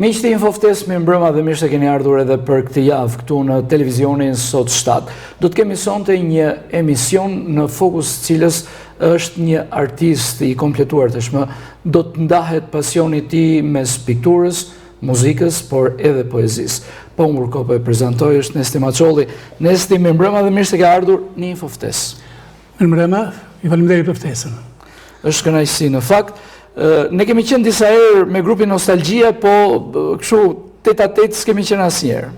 Miqtë e Infoftes, mirë mbrëma dhe mirë se keni ardhur edhe për këtë javë këtu në televizionin Sot 7. Do të kemi sonte një emision në fokus cilës është një artist i kompletuar tashmë, do të ndahet pasioni i tij mes pikturës, muzikës, por edhe poezisë. Po unë po e prezantoj është Nesti Maçolli. Nesti, mirë mbrëma dhe mirë se ke ardhur në Infoftes. Mirë mbrëma, ju falenderoj për ftesën. Është kënaqësi në fakt. Ne kemi qenë disa herë me grupin Nostalgjia, po kështu tet-a-tet s'kemi qenë asnjëherë.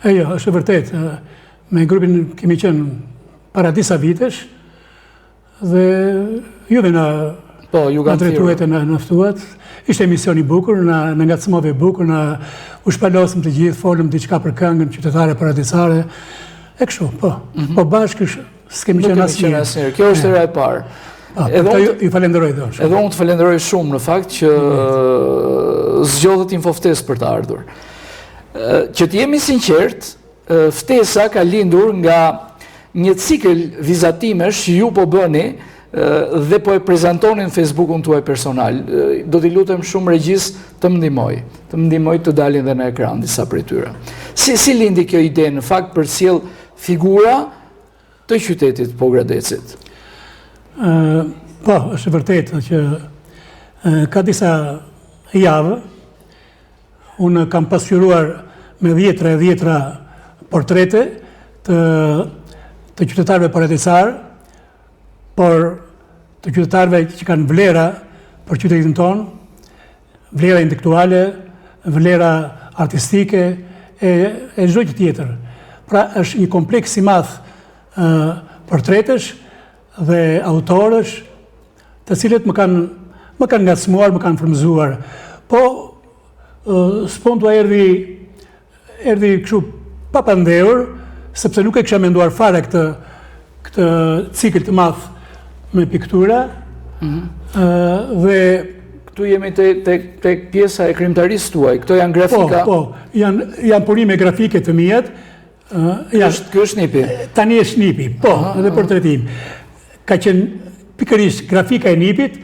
Jo, është vërtet. Me grupin kemi qenë para disa vitesh dhe juve na drejtuat e na ftuat. Ishte emision i bukur, na ngacmove bukur, u shpalosëm të gjithë, folëm diçka për këngën qytetare paradisare. E kështu, po. Po bashkë s'kemi qenë asnjëherë. Kjo është era e parë. Ju falenderoj dhe është. Edhe unë të falenderoj shumë në fakt që zgjodhët Infoftes për të ardhur. Që të jemi sinqert, ftesa ka lindur nga një cikël vizatimesh që ju po bëni dhe po e prezantonin në Facebookun tuaj personal. Do t'i lutem shumë regjis të më ndihmoj të dalin dhe në ekran disa prej tyre. Si lindi kjo ide në fakt për sjell figura të qytetit Pogradecit? Po, është vërtet që ka disa javë, unë kam pasqyruar me dhjetra portrete të qytetarëve paradisar, por të qytetarëve që kanë vlera për qytetin tonë, vlera intelektuale, vlera artistike e çdo gjë tjetër. Pra është një kompleks i madh portretesh dhe autorësh, të cilët më kanë ngacmuar, më kanë frymëzuar. Po, spontua erdhi kështu papandehur, sepse nuk e kisha menduar fare këtë cikël të madh me piktura. Dhe këtu jemi tek pjesa e krimtarisë tuaj. Këto janë grafika. Po, janë punime grafike të mia. Ky është nipi. Tani është nipi, po, edhe portretim. Ka qenë pikërisht grafika e nipit,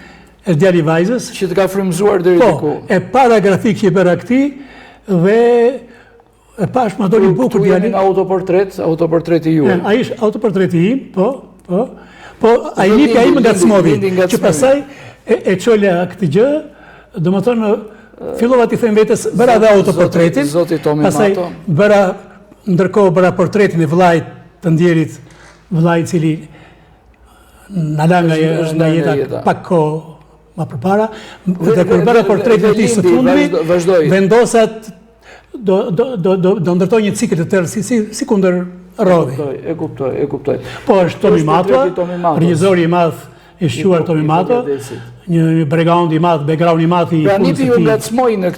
është djali i vajzës. Që të ka frymëzuar deri diku. Po, e para grafik që i bëra këtij dhe e pash më doli bukur djali. Nga autoportreti juaj. Ai është autoportreti im, po. Po ai nipi ai më ngacmovi. Që pastaj e çola këtë gjë, domethënë fillova të them vetes bëra dhe autoportretin. Zoti Tomi Mato. Ndërkohë bëra portretin e vëllait të ndjerit, vëllai i cili në la nga jeta pak kohë ma përpara, dhe kur bëra portretin e tij së fundit, vendosa do ndërtoj një cikël të tërë si kundër rrodhi. E kuptoj. Po është Tomi Mato, regjizori i madh i shquar Tomi Mato, një background i madh i punës së tij. Pra nipi ju ngacmoi në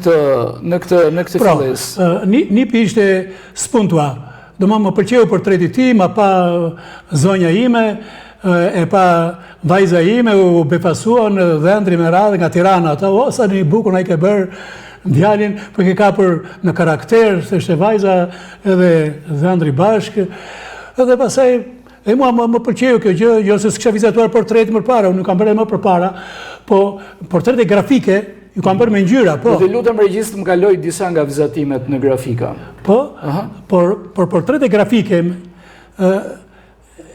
këtë fillesë. Nipi ishte spuntua. Më pëlqeu portreti i tij, ma pa zonja ime, e pa vajza ime u befasuan dhe ndri me radhë nga Tirana. Ata, sa një bukur na i ke bërë djalin, po ke kapur në karakter, se është vajza edhe dhëndri bashkë. Edhe pasaj, mua më pëlqeu kjo gjë, jo se s'kisha vizatuar portretin më parë, unë kam bërë më përpara, po portrete grafike ju kam bërë me ngjyra, po. Do të lutem regjist më kaloj disa nga vizatimet në grafika. Po, por portrete grafike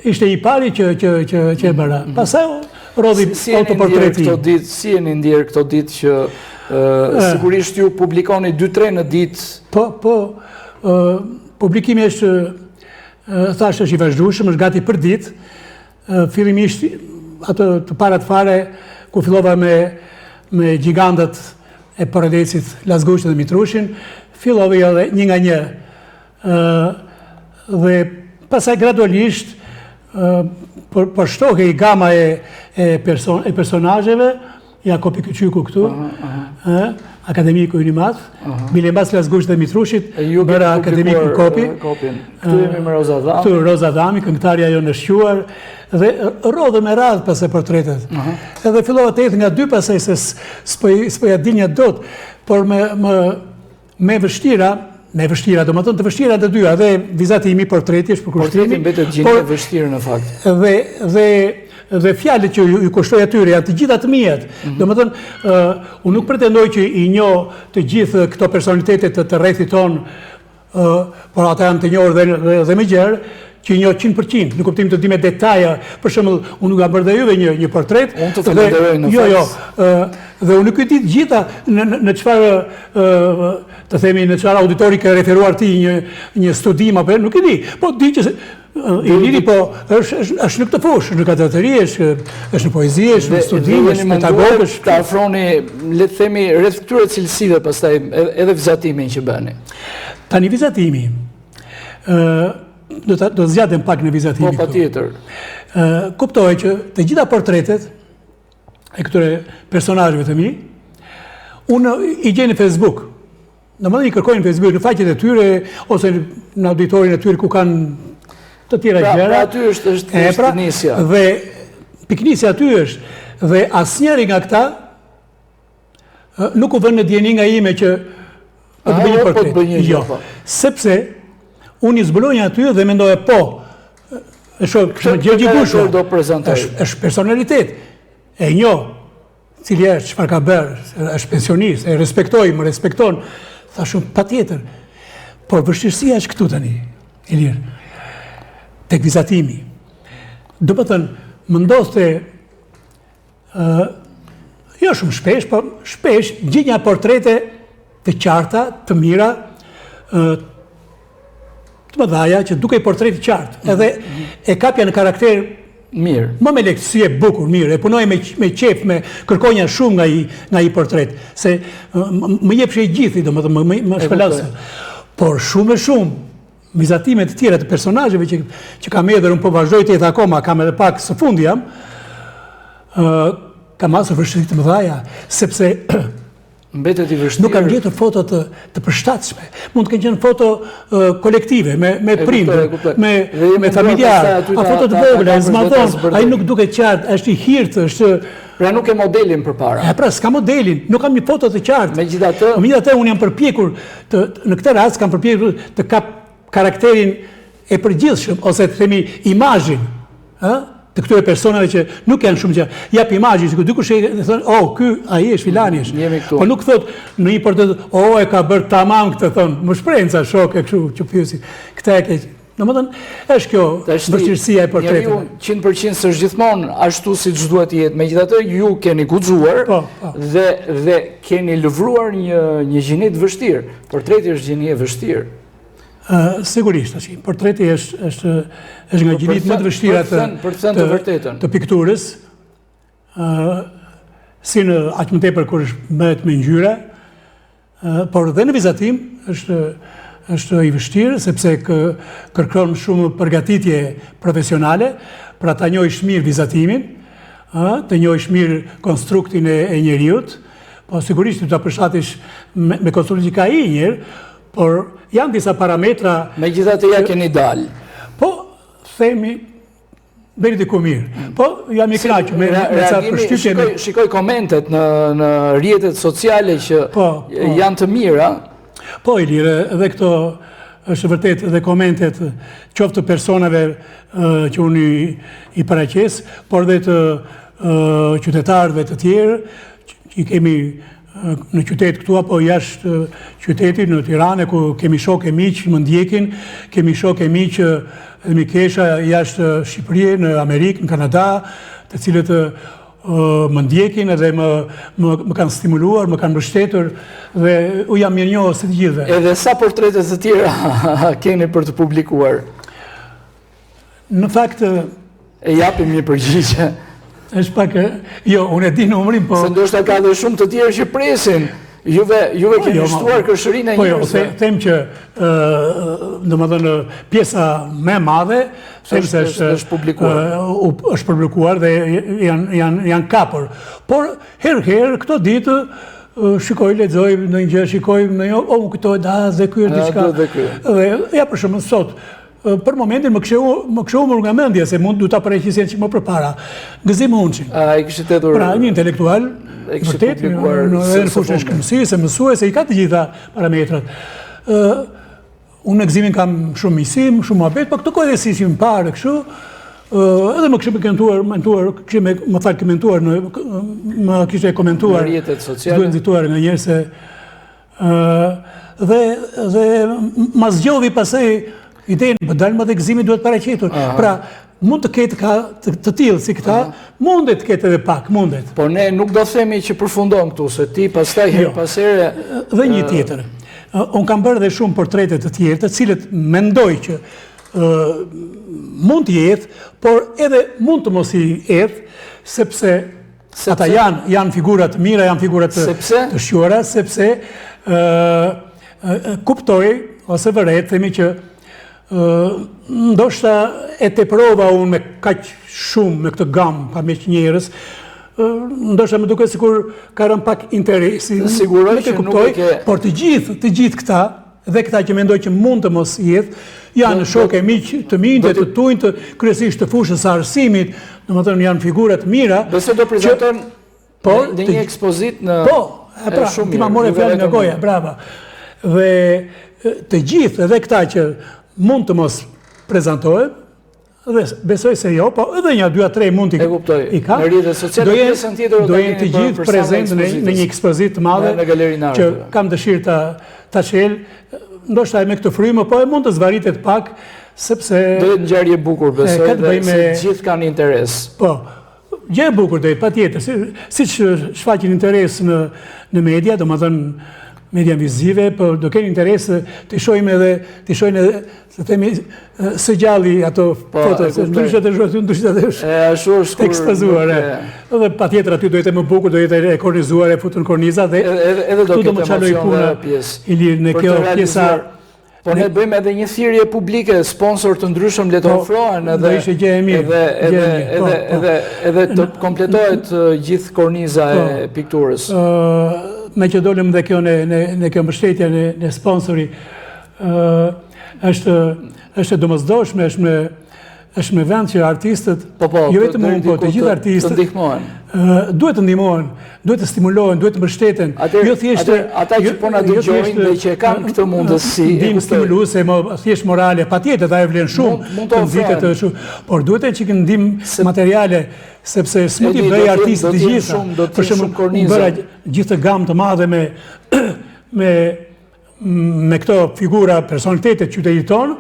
ishte i pari që e bëra. Pastaj rodhi autoportreti. Si jeni ndjer këto ditë që sigurisht ju publikoni 2-3 në ditë? Po, publikimi është, thashë është i vazhdueshëm, është gati për ditë. Fillimisht ato të parat fare ku fillova me gjigantët e Paradecit, Lazguqin dhe Mitrushin, fillova edhe një nga një. Dhe pastaj gradualisht për shtohe i gama e personazheve, Jakopi Kyçyku këtu, akademiku i Nimat, bile mbas Lazguqit dhe Mitrushit, bëra akademiku Kopi. Këtu jemi me Roza Dhami. Këtu Roza Dhami, këngëtarja jo në shquar, dhe rodhe me radhë pas e portretet. Edhe fillova të ecë nga dy pasaj se s'poja dinja dot, por me vështira, do më thënë të vështira të dyja, dhe vizatimi, portreti është për kushtrimi. Portreti mbetet gjendje vështirë në fakt. Dhe dhe fjalët që ju kushtoj atyre janë të gjitha të mijat. Domethënë, unë nuk pretendoj që i njoh të gjithë këto personalitetet të rrethit ton, por ata janë të njohur dhe më gjerë, që i njoh 100%, në kuptim të di me detaja. Për shembull, unë nuk kam bërë dhe juve një portret. Unë të falenderoj në fakt. Dhe unë nuk e di të gjitha në çfarë, të themi, në çfarë auditori ka referuar ti një studim apo nuk e di. Po di që Iliri po është në këtë fushë, në katëtëri, është në poezi, është në studim, është në pedagog, është të afroni, le të themi, rreth këtyre cilësive pastaj edhe vizatimin që bëni. Tani vizatimi, do zgjatem pak në vizatimin. Po, patjetër. Kuptoj që të gjitha portretet e këtyre personazheve të mi, unë i gjej në Facebook. Domethënë i kërkoj në Facebook, në faqet e tyre ose në auditorin e tyre ku kanë të tjera gjëra. Pra aty është nisja. Dhe piknisja aty është, dhe asnjëri nga këta nuk u vën në dieni nga ime që të bëj një portret. Jo, sepse unë i zbuloj aty dhe mendoja është Gjergji Busha, është personalitet, e njoh, cili është, çfarë ka bërë, është pensionist, e respektoj, më respekton, thashun patjetër. Por vështirësia është këtu tani, Ilir, tek vizatimi. Do të thënë, më ndodhte jo shumë shpesh, por shpesh gjinja portrete të qarta, të mira, të mëdhaja, që duke i portreti qartë, edhe e kapja në karakter mirë. Më me lehtësi e bukur, mirë, e punoj me qef, me kërkonja shumë nga i portret, se më jepshe i gjithi, do më shpëlasë. Por shumë e shumë, vizatimet të tjera të personazheve që kam edhe, unë po vazhdoj të jetë akoma, kam edhe pak së fundi jam, kam asë vështëri të mëdhaja, sepse mbetet i vështirë. Nuk kam gjetur foto të përshtatshme. Mund të kenë qenë foto kolektive, me prindër, me familjar, a foto të vogla, zmadhon, ai nuk duket qartë, është i hirtë, është... Pra nuk e modelin përpara. Pra s'ka modelin, nuk kam një foto të qartë. Megjithatë, unë jam përpjekur, në këtë rast kam përpjekur të kap karakterin e përgjithshëm, ose të themi imazhin, të këtyre personave që nuk janë shumë që jap imazhin, që dikush e thonë, ky ai është, filani është. Po nuk thot në një portret, e ka bërë tamam këtë, thon, më shprenca shok e kështu që pyesin. Këtë e ke. Domethënë, është kjo vështirësia e portreteve. Njeriu 100% s'është gjithmonë ashtu siç duhet të jetë. Megjithatë, ju keni guxuar dhe keni lëvruar një gjini të vështirë. Portreti është gjini e vështirë. Sigurisht, portreti është nga gjinit më të vështira të pikturës, si në aq më tepër kur është bëhet me ngjyra, por dhe në vizatim është i vështirë, sepse kërkon shumë përgatitje profesionale, pra ta njohësh mirë vizatimin, të njohësh mirë konstruktin e njeriut, po sigurisht të ta përshtatesh me konstruktin që ka i njërë, por janë disa parametra... Megjithatë ja keni dalë. Po, themi, deri diku mirë. Po, jam i kënaqur me ca përshtypje. Shikoj komentet në rrjetet sociale që janë të mira. Po, Ilire, edhe këto është vërtet edhe komentet qoftë të personave që unë i paraqes, por dhe të qytetarëve të tjerë, që i kemi në qytet këtu apo jashtë qytetit, në Tiranë, ku kemi shok e miq më ndjekin, kemi shok e miq dhe mikesha jashtë Shqipërisë, në Amerikë, në Kanada, të cilët më ndjekin edhe më kanë stimuluar, më kanë mbështetur dhe u jam mirënjohës së të gjithëve. Edhe sa portrete të tjera keni për të publikuar? Në fakt e japim një përgjigje. Është pak, jo, unë e di numrin, po... Se ndoshta ka dhe shumë të tjerë që presin. Juve keni shtuar kërshërinë e njerëzve. Po, them që, domethënë, pjesa më e madhe, them se është publikuar dhe janë kapur. Por, herë këto ditë, shikoj, lexoj në një gjë, shikoj në një, këto e da, dhe ky është diçka. Dhe, ja, për shembull sot, për momentin më kështu nga mendja se mund du ta përreqisjen që më përpara. Gëzim Hunçin. I kishte tetur. Pra, një intelektual, vërtet, në fushën e shkëmbësisë, mësuese, i ka të gjitha parametrat. Unë në Gëzimin kam shumë misim, shumë muhabet, po këto kohë si më parë kështu, edhe më kishte mentuar, më kishte komentuar në rrjetet sociale. Duhet nxituar nga njerëz se dhe ma zgjodhi pastaj idenë, po dalë më dhe gëzimi duhet paraqitur. Pra, mund të ketë të tillë si këta, mundet të ketë edhe pak, mundet. Po ne nuk do themi që përfundon këtu, se ti pastaj her pas here. Dhe një tjetër. Unë kam bërë dhe shumë portrete të tjerë, të cilët mendoj që mund të jetë, por edhe mund të mos i jetë, sepse ata janë figurat mira, janë figurat të shquara, sepse kuptoj, ose vëret, themi që ndoshta e teprova unë me kaq shumë, me këtë gamë, pa me që njerës, ndoshta më duke sikur ka rënë pak interesi, siguroj që nuk e ke... Por të gjithë këta, dhe këta që mendoj që mund të mos jetë, janë shokë e miq të mi, dhe të tujnë, të kryesisht të fushës së arsimit, domethënë janë figurat mira. Besoj do prezanton në një ekspozit në... Po, pra, ti ma more fjalën nga goja, brava. Dhe të gjithë edhe këta që mund të mos prezantohet, dhe besoj se jo, po edhe një 2-3 mund t'i ka. Në rrjetet sociale pjesën tjetër do jenë të gjithë prezent në një ekspozit të madhe që kam dëshirë ta shel, ndoshta me këtë frymë, po e mund të zvaritet pak, sepse... Do jetë ngjarje bukur, besoj, dhe se gjithë kanë interes. Po, gjë e bukur do jetë, patjetër, siç shfaqin interes në media, domethënë media vizive, por do kenë interes të shohim edhe, të themi, së gjalli ato foto, ndryshe të është ekspozuar. Dhe patjetër aty do jetë më bukur, do jetë e kornizuar, e futur në korniza, dhe tu do më qaloj puna Ilir në kjo pjesa. Po ne bëjmë edhe një thirrje publike, sponsor të ndryshëm le të ofrohen edhe të kompletohet gjithë korniza e pikturës. Me që dolëm dhe kjo në kjo mbështetje në sponsori, është domosdoshme, është me vend që artistët, jo vetëm unë, po të gjithë artistët, duhet të ndihmohen, duhet të stimulohen, duhet të mbështeten. Ata që po na dëgjojnë dhe që kanë këtë mundësi, ndihmë stimuluese, thjesht morale, patjetër ata e vlen shumë, të nxitet shumë, por duhet që ndihmë materiale, sepse s'mund t'i bëj artistët të gjitha, për shembull, bëra gjithë të gamë të madhe me këto figura, personalitetet qytetit tonë,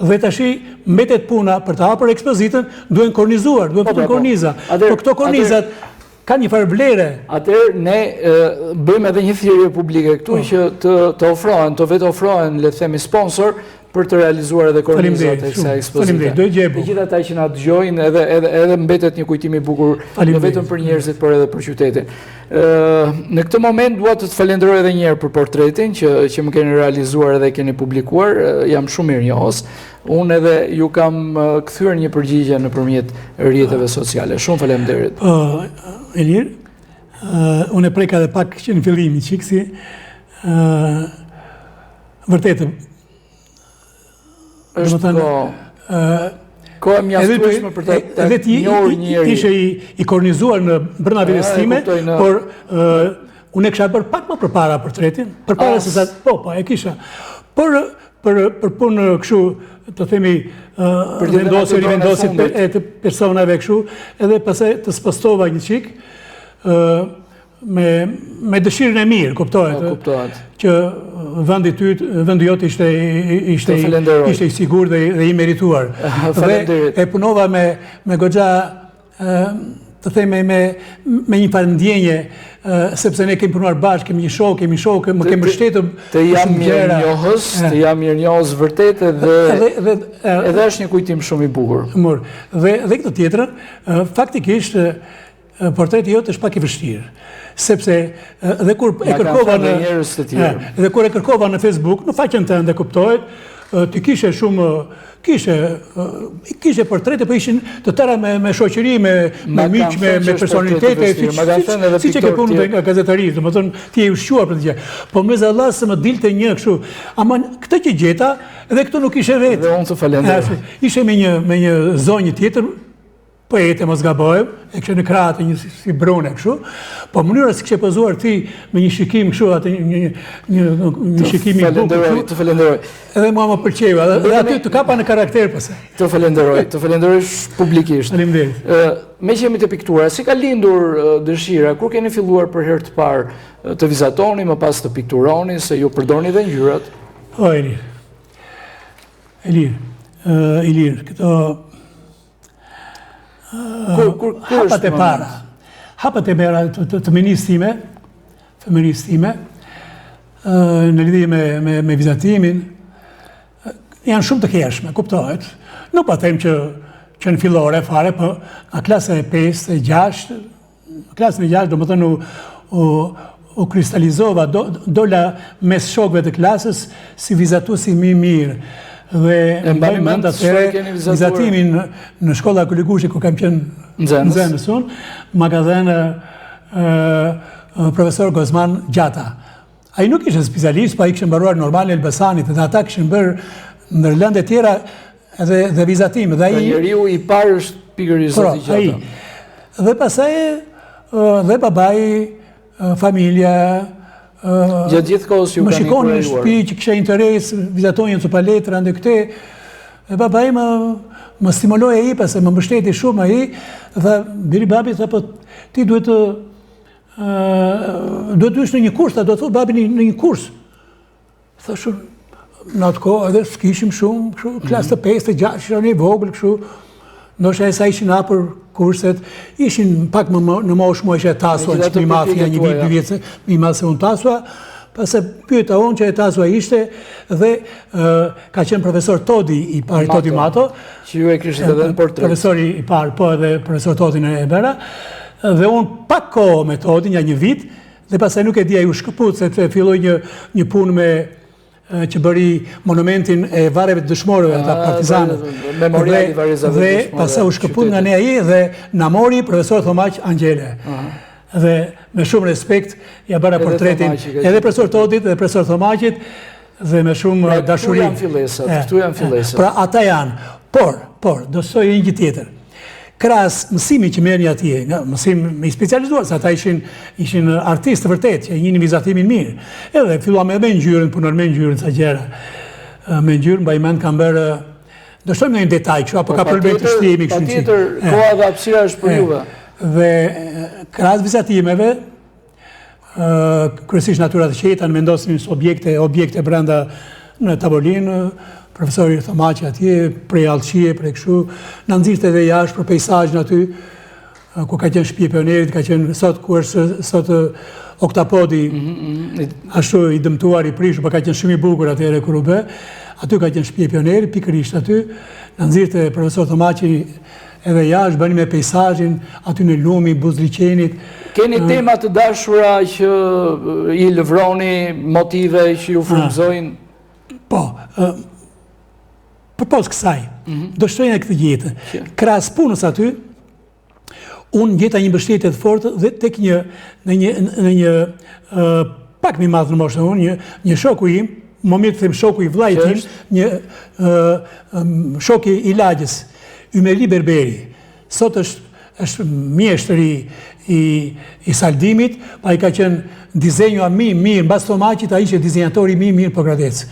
dhe tashi mbetet puna për të hapur ekspozitën, duhen kornizuar, duhen futur korniza. Por këto kornizat kanë një farë vlere. Atëherë ne bëjmë edhe një thirrje publike këtu që të ofrohen, të vetë ofrohen, le të themi sponsor, për të realizuar edhe kornizat e kësaj ekspozite. Të gjithë ata që na dëgjojnë, edhe mbetet një kujtim i bukur, jo vetëm për njerëzit, por edhe për qytetin. Në këtë moment dua të falenderoj edhe një herë për portretin që më keni realizuar edhe keni publikuar, jam shumë mirënjohës. Unë edhe ju kam kthyer një përgjigje nëpërmjet rrjeteve sociale. Shumë faleminderit. Elir, unë e preka edhe pak që në fillim çiksi, vërtet është kohë mjaftueshme për të njohur njëri. Ishe i kornizuar në brenda vetes time, por unë e kisha bërë pak më përpara portretin, përpara se sa po e kisha. Por për punë kështu, të themi, rivendosit e të personave kështu, edhe pastaj të spostova një çik me dëshirën e mirë, kuptohet, që vendi jot ishte i sigurt dhe i merituar. Dhe e punova me goxha, të themi, me një farë ndjenje, sepse ne kemi punuar bashkë, kemi një shok, më kemi mbështetur. Të jam mirënjohës vërtet edhe është një kujtim shumë i bukur. Dhe këtë tjetrën, faktikisht, portreti jot është pak i vështirë, sepse dhe kur e kërkova në Facebook, në faqen tënde kuptohet, ti kishe shumë, kishe portrete, po ishin të tëra me shoqëri, me miq, me personalitete, si që ke punë nga gazetarisë, do më thënë, ti e ushquar për të gjë. Po me zallas se më dilte një kështu, ama këtë që gjeta, edhe këtu nuk ishe vetë. Dhe unë të falenderoj. Ishe me një zonjë tjetër, poete mos gabojmë, e kështë në kratë një si brune kështu, po mënyra si kështë pozuar ti me një shikim kështu, atë një shikim i bukur kështu. Të falenderoj. Edhe mua më pëlqeu, edhe aty të kapa në karakter pëse. Të falenderoj publikisht. Faleminderit. Me që jemi të piktura, si ka lindur dëshira, kur keni filluar për herë të parë të vizatoni, më pas të pikturoni, se ju përdorni dhe ngjyrat? O, Ilir, këto hapat e para, hapat e mera të feministime, në lidhje me vizatimin, janë shumë të keshme, kuptohet. Nuk pa them që në fillore fare, po nga klasën e 5, e 6, klasën e 6 do më thënë u kristalizova, dola mes shokve të klasës si vizatusi mirë. Dhe mbaj mend atëre vizatimin në shkolla Kulikushi, ku kam qenë nxënës unë, ma ka dhënë profesor Gozman Gjata. Ai nuk ishte specialist, pa i kishte mbaruar normal në Elbasanit, dhe ata kishin bërë në lëndë tjera edhe vizatime. Dhe njeriu i parë është pikërisht Zoti Gjata. Dhe pastaj dhe babai, familja, gjatë gjithë kohës ju më shikoni në shtëpi që kisha interes, vizatonjën të paletra, ndë këte, e babai më stimuloi ai, pse më mbështeti shumë ai, dhe biri babi tha, po ti duhet të ish në një kurs, ta do të thotë babi në një kurs. Thashë, në atë kohë edhe s'kishim shumë, klasë të 5, të 6, që një vogël, kështu, ndoshta e sa ishin hapur kurset, ishin pak në moshë më ishe tasua, që mi mafia një vit, 2 vjetë, mi ma se unë tasua, pas e pyeta unë që e tasua ishte, dhe ka qenë profesor Todi i pari, Todi Mato, që ju e kishtë edhe në portret. Profesori i pari, po edhe profesor Todi në Ebera, dhe unë pak kohë me Todi, një vit, dhe pas e nuk e dia ju shkëput, se të filloj një punë me që bëri monumentin e vareve të dëshmorëve, ata partizanët. Memoriali vareve të dëshmorëve. Dhe pasë u shkëput nga ne aji dhe na mori profesor Thomaq Angjele. Dhe me shumë respekt ja bëra portretin edhe profesor Todit dhe profesor Thomaqit dhe me shumë dashuri. Këtu janë fillesat. Pra ata janë. Por, do shtoj një gjë tjetër. Krahas mësimi që merrni atje, mësim i specializuar, se ata ishin artistë vërtet, që njënin vizatimin mirë. Edhe filluam edhe me ngjyrën, punoj me ngjyrën sa gjëra. Me ngjyrën mbaj mend kam bërë, do shtojmë në një detaj kështu, apo ka problem të shtimi kështu. Patjetër, koha dhe hapësira është për juve. Dhe krahas vizatimeve, kryesisht natyra të qeta, në mendosin objekte brenda në tavolinë, profesori Thomaqi atje, prej Allçie, prej kështu, në nxirte edhe jashtë për pejsazhin aty, ku ka qenë shtëpia e pionerit, ka qenë sot ku është sot Oktapodi, ashtu i dëmtuar i prishur, por ka qenë shumë i bukur atëherë kur u bë. Aty ka qenë shtëpia e pionerit, pikërisht aty, në nxirte profesor Thomaqi edhe jashtë, bëni me pejsazhin, aty në lumi, buzliqenit. Keni tema të dashura që i lëvroni, motive që ju frymëzojnë? Po, përpos kësaj, do shtojnë e këtë gjetë. Krahas punës aty, unë gjeta një mbështetje të fortë dhe tek në një pak më madh në moshën unë, një shoku im, më mirë të them shoku i vllajit tim, një shoku i lagjës, Ymeli Berberi. Sot është mjeshtër i saldimit, pa i ka qenë dizenjua mirë, mbas Thomaqit ai ishte dizenjatori mirë për Gradec.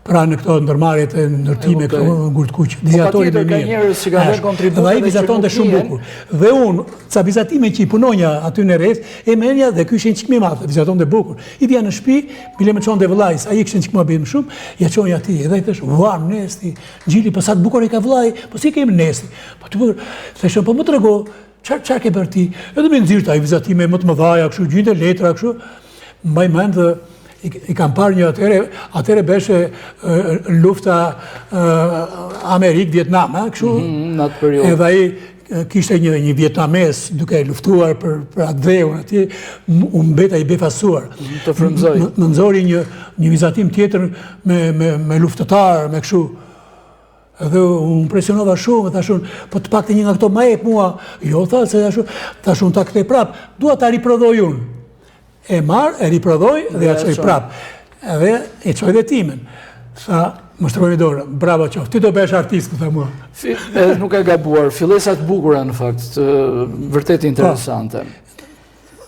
Pra në këto ndërmarrjet e ndërtime ngurt kuq, dizatori më mirë. Dhe ai vizatonte shumë bukur. Dhe unë, ca vizatime që i punonja aty në rreth, e merrja dhe ky ishin çik më madh, vizatonte bukur. I vjen në shtëpi, bile më çonte vllai, ai kishin çik më bëjmë shumë, ja çonja atij. Dhe ai thash, "Ua, nesti, Gjili, po sa të bukur i ka vllai, po si kemi nesti?" Po ti thashë, "Po më trego, çfarë ke bërë ti?" Edhe më nxirta ai vizatime më të mëdha, kështu gjinte letra kështu. Mbaj mend i kam parë një atëre beshe lufta Amerik-Vietnam, kështu. Në atë periudhë. Edhe ai kishte një vietnames duke luftuar për atë dheun atje, u mbeta i befasuar. Të frymëzoi. Më nxori një vizatim tjetër me luftëtar, me kështu. Edhe u impresionova shumë, thashun, po të pakte një nga këto ma jep mua. Jo, thashun, ta këtej prap, dua ta riprodhoj unë. E marë, e riprodhoj dhe ja qoj prap. Edhe e qoj dhe timen. Tha, Më shtrojnë dorë, bravo qoftë, ti do bëhesh artist, më tha mua. Nuk e gabuar, fillesat bukura në fakt, vërtet interesante.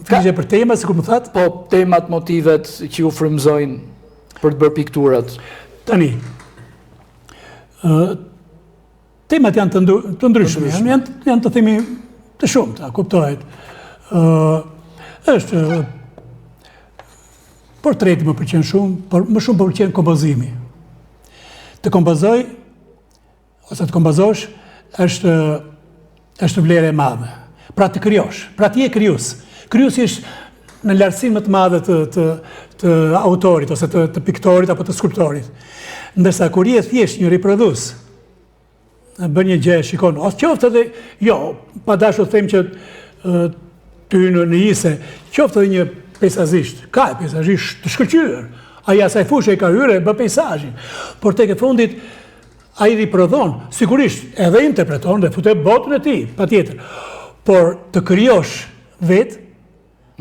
Flishe për tema, si kur më thatë? Po, temat, motivet që ju frymëzojnë për të bërë pikturat. Tani, temat janë të ndryshme, janë të themi të shumë, ta kuptohet. Është portreti më pëlqen shumë, por më shumë pëlqen kompozimi. Të kompozoj, ose të kompozosh, është vlerë e madhe. Pra të kryosh, pra ti je kryus. Kryusi është në lartësinë më të madhe të autorit, ose të piktorit, apo të skulptorit. Ndërsa kur je thjesht një riprodhues, bën një gjë, shikon, ose qoftë edhe, jo, pa dashur të them që ty në ise, qoftë edhe një pejsazisht, ka e pejsazisht të shkëlqyer. Ai asaj fushë e ka hyrë e bë peizazhin. Por tek e fundit ai riprodhon, sigurisht edhe interpreton dhe futet botën e tij, patjetër. Por të krijosh vetë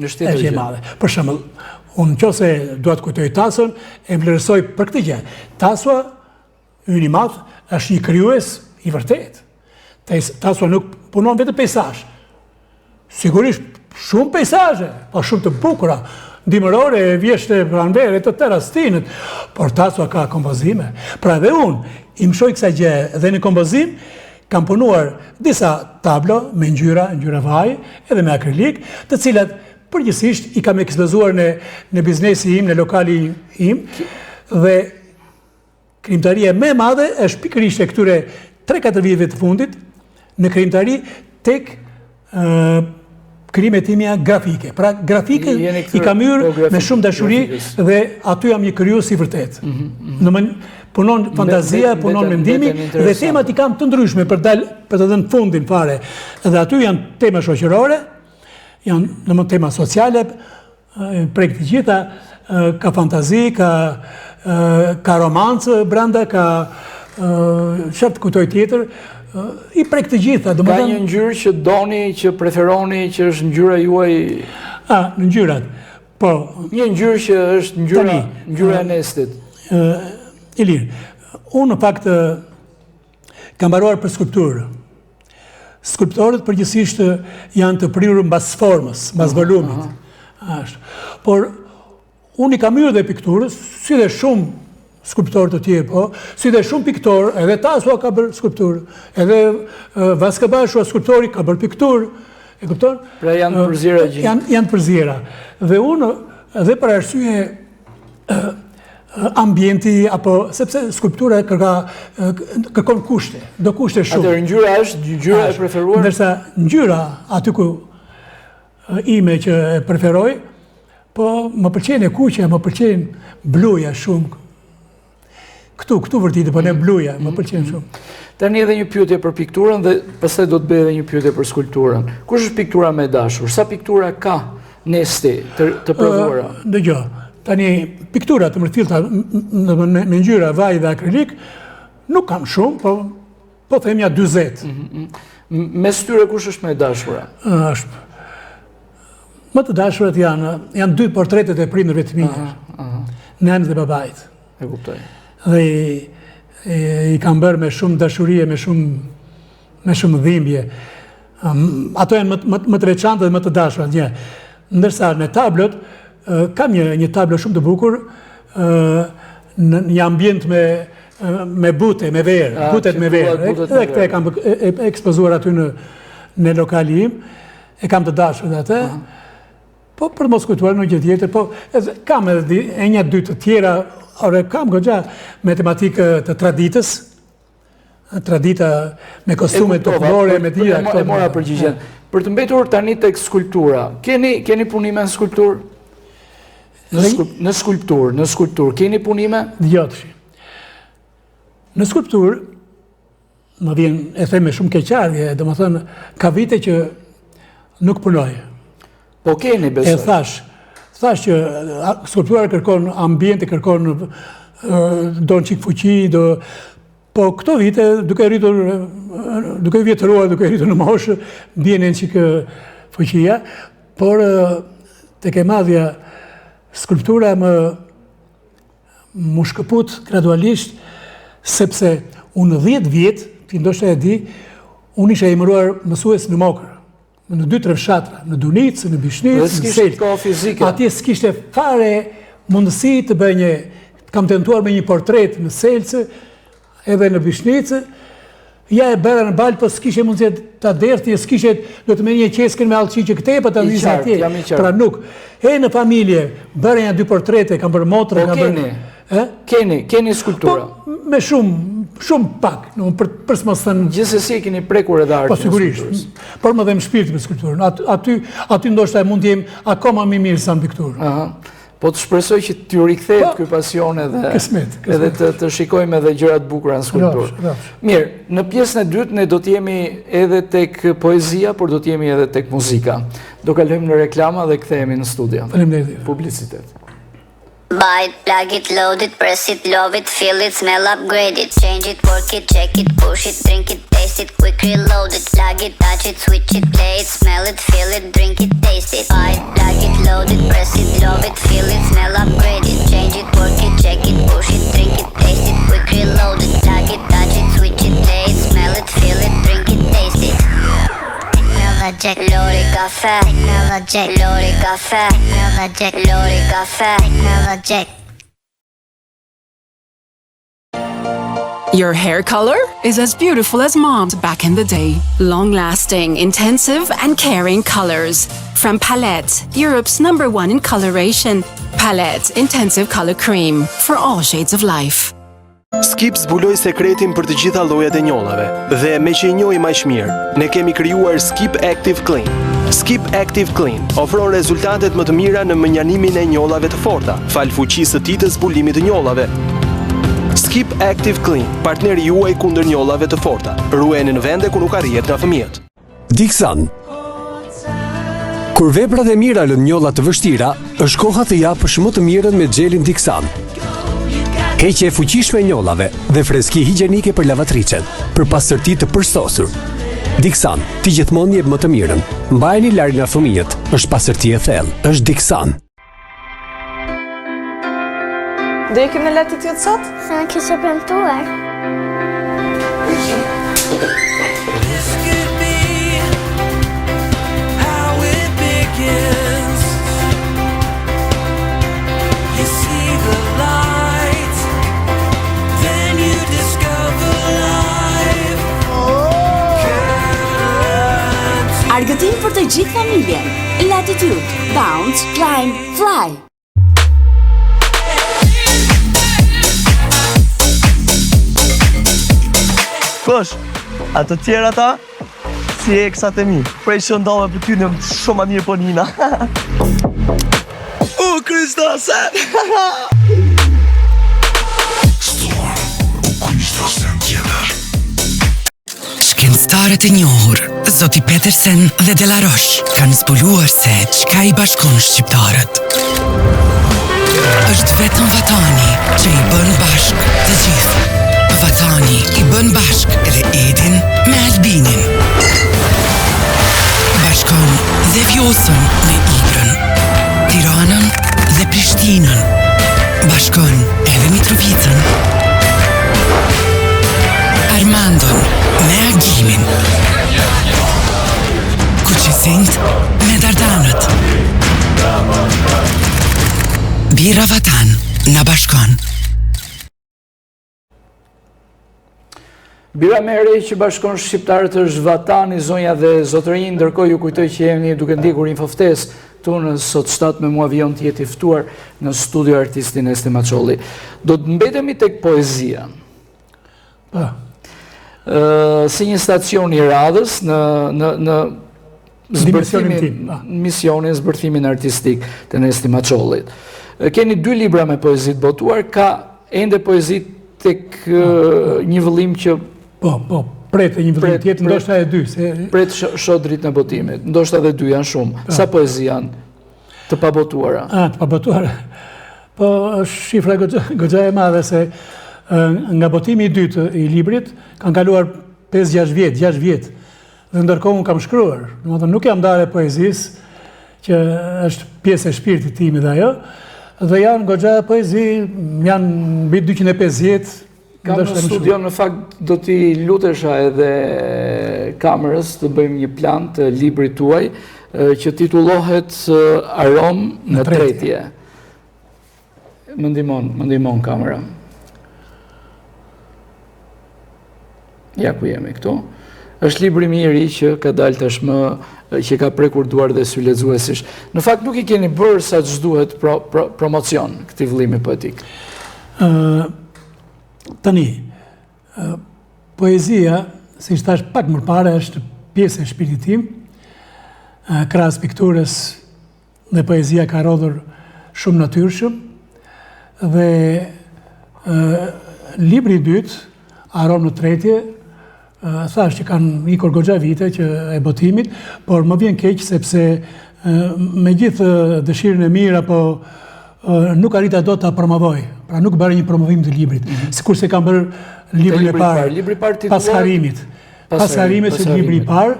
është tjetër gjë. Madhe. Për shembull, unë nëse dua të kujtoj Tasën, e vlerësoj për këtë gjë. Tasua, yni i madh, është një krijues i vërtet. Tasua nuk punon vetëm peizazh. Sigurisht shumë peizazhe, po shumë të bukura, dimërore, vjeshte pranvere, të tëra stinët, por Tasua ka kompozime. Pra edhe unë, i mësoj kësaj gjë dhe në kompozim, kam punuar disa tablo me ngjyra vaj, edhe me akrilik, të cilat përgjithsisht i kam ekspozuar në biznesi im, në lokali im, dhe krijimtaria më e madhe është pikërisht e këtyre 3-4 viteve të fundit, në krijimtari tek krijimet timja grafike. Pra grafike i kam hyrë me shumë dashuri dhe aty jam një krijues i vërtet. Punon fantazia, punon mendimi dhe temat i kam të ndryshme për të dhënë fundin fare. Dhe aty janë tema shoqërore, janë tema sociale, prej të gjitha, ka fantazi, ka romancë brenda, ka çfarë kujtoj tjetër, i prek të gjitha. Ka një ngjyrë që doni, që preferoni, që është ngjyra juaj? Në ngjyrat. Po, një ngjyrë që është ngjyra e nestit. Ilir, unë në fakt kam mbaruar për skulpturë. Skulptorët përgjithsisht janë të prirur mbas formës, mbas volumit. Por unë i kam hyrë dhe pikturës, si dhe shumë skulptorë të tjerë, po, si dhe shumë piktorë, edhe Tasua ka bërë skulpturë, edhe Vaskabashua skulptori ka bërë pikturë, e kupton? Pra janë përzira gjithë. Janë përzira. Dhe unë, edhe për arsye ambienti, apo sepse skulptura kërkon kushte, do kushte shumë. Atër ngjyra është ngjyra e preferuar? Ndërsa ngjyra, aty ku ime që e preferoj, po më pëlqen e kuqja, më pëlqen bluja shumë. Këtu vërtitë, po ne bluja, më pëlqen shumë. Tani edhe një pyetje për pikturën dhe pastaj do të bëj edhe një pyetje për skulpturën. Kush është piktura më e dashur? Sa piktura ka nesti të provuara? Dëgjoj, tani piktura të mërthilta me ngjyra vaj dhe akrilik nuk kam shumë, po themja 40. Mes tyre kush është më e dashura? Më të dashurat janë 2 portretet e prindërve të mirë. Nënës dhe babait. E kuptoj. Dhe i kam bërë me shumë dashurie, me shumë dhimbje. Ato janë më të veçantë dhe më të dashurat. Ndërsa në tablot, kam një tablo shumë të bukur, në një ambient me bute, me verë, butet me verë. Dhe këte e kam ekspozuar aty në lokali im, e kam të dashurat atë, po për të mos kujtuar në gjë tjetër, po kam edhe një 2 të tjera. Ore, kam goxha me tematikë të traditës, tradita me kostume popullore, me tjera. E mora përgjigjen. Për të mbetur tani tek skulptura, keni punime në skulpturë? Në skulpturë, keni punime? Djotëshi. Në skulpturë, më vjen e them me shumë keqardhje, domethënë ka vite që nuk punoj. Po keni besoj. E thash që skulptura kërkon ambiente, kërkon do në qikë fuqi, po këto vite, duke vjetëruar, duke rritur në moshë, bjene në qikë fuqia, por të ke madhja skulptura më shkëput gradualisht sepse unë 10 vjetë, ti ndoshta e di, unë isha emëruar mësues në Mokër, në 2-3 fshatra, në Dunicë, në Bishnicë, në Selç. Atje s'kishte fare mundësi të bëj kam tentuar me një portret në Selcë, edhe në Bishnicë, ja e bërë në balë, po s'kishe mundësi të derti, s'kishe do të me një qeskën me alçi që këte, po të njësë atje. Pra nuk. Në familje, bërë një 2 portrete, kam bërë motrë, kam bërë... Keni skulptura? Me shumë pak, për s'mos thënë... Gjithsesi e keni prekur edhe artin. Po sigurisht, por më dhe më shpirti me skulpturën. Aty ndoshta mund t'jem akoma më mirë sa në pikturë. Po të shpresoj që t'ju rikthehet ky pasion edhe të shikojmë edhe gjërat bukura në skulpturë. Mirë, në pjesën e dytë ne do t'jemi edhe tek poezia, por do t'jemi edhe tek muzika. Do kalojmë në reklama dhe kthehemi në studio. Faleminderit. Publicitet. Buy it, plug it, load it, press it, love it, feel it, smell, upgrade it. Change it, work it, check it, push it, drink it, taste it, quick reload it. Plug it, touch it, switch it, play it, smell it, feel it, drink it, taste it. Buy it, plug it, load it, press it, love it, feel it, smell, upgrade it. Change it, work it, check it, push it, drink it, taste it, quick reload it. Plug it, touch it, switch it, play it, smell it, feel it, drink it, taste it. Lori Cafe, Lori Cafe, Lori Cafe, Your hair color is as beautiful as mom's back in the day. Long-lasting, intensive and caring colors. From Palette, Europe's #1 in coloration. Palette Intensive Color Cream for all shades of life. Skip zbuloi sekretin për të gjitha llojat e njollave dhe me që i njohim aq mirë, ne kemi krijuar Skip Active Clean. Skip Active Clean ofron rezultatet më të mira në menjanimin e njollave të forta, fal fuqisë së tij të zbulimit të njollave. Skip Active Clean, partneri juaj kundër njollave të forta. Ruajeni në vende ku nuk arrihet nga fëmijët. Dixan. Kur veprat e mira lën njolla të vështira, është koha të japësh më të mirën me xhelin Dixan. Heqje e fuqishme e njollave dhe freski higjienike për lavatricen, për pastërti të përsosur. Dixan, ti gjithmonë jep më të mirën. Mbajeni larg nga fëmijët, është pastërti e thellë, është Dixan. Do i kënë letë të tjotë sot? Sa në kishe premtuar. Argëtim për të gjithë familjen. Latitude, bounce, climb, fly. Kosh, ato tjera ta, si eksat e mi. Prej që ndove për ty në shumë a mirë po njina. Kristosen! Shkencëtarët e njohur, Zoti Petersen dhe Delaroche, kanë zbuluar se çka i bashkon shqiptarët. Është vetëm Vatani që i bën bashk të gjithë. Vatani i bën bashk edhe Edin me Albinin. Bashkon dhe Vjosën me Ibrën, Tiranën dhe Prishtinën. Bashkon edhe Mitrovicën, Armandon me Agimin, Kuqizint me Dardanët. Bira Vatan na bashkon. Bira me re që bashkon shqiptarët është Vatani, zonja dhe zotërinj, ndërkohë ju kujtoj që jeni duke ndjekur Infoftes këtu në Sot 7 me mua Vion të jeti ftuar në studio artistin Esti Maçolli. Do të mbetemi tek poezia. Si një stacion i radhës në misionin, zbërthimin artistik të Esti Maçollit. Keni 2 libra me poezit botuar, ka ende poezit tek një vëllim që... Po, pretë një vëllim tjetë, ndoshta e 2. Pretë shodrit në botimit, ndoshta dhe 2 janë shumë. Sa poezi janë të pabotuara? Të pabotuara? Po, është shifra goxha e madhe se nga botimi i dytë i librit, kanë kaluar 5-6 vjetë, dhe ndërkohë unë kam shkruar. Nuk jam ndare poezis, që është pjesë e shpirtit timi dhe ajo, dhe janë goxha poezi, janë mbi 250 Kam në studio, në fakt do t'i lutesha edhe kamerës të bëjmë një plan të librit tuaj që titullohet Aromë në tretje. Më ndihmon kamera. Ja ku jemi këtu. Është libri më i ri që ka dalë tashmë, që ka prekur duar dhe sy lexuesish. Në fakt nuk i keni bërë sa ç'duhet promocion këtij vëllimi poetik. Tani, poezia, si thash pak më parë, është pjesë e shpirtit tim. Krahas pikturës dhe poezia ka rodhur shumë natyrshëm dhe libri i dytë, Aromë në tretje, thash që kanë ikur goxha vite që e botimit, por më vjen keq sepse me gjithë dëshirën e mirë apo nuk arrita do ta promovoj. Pra nuk bëra një promovim të librit. Sikurse kam bërë librin e parë pas harimit. Pas harimit është libri i parë,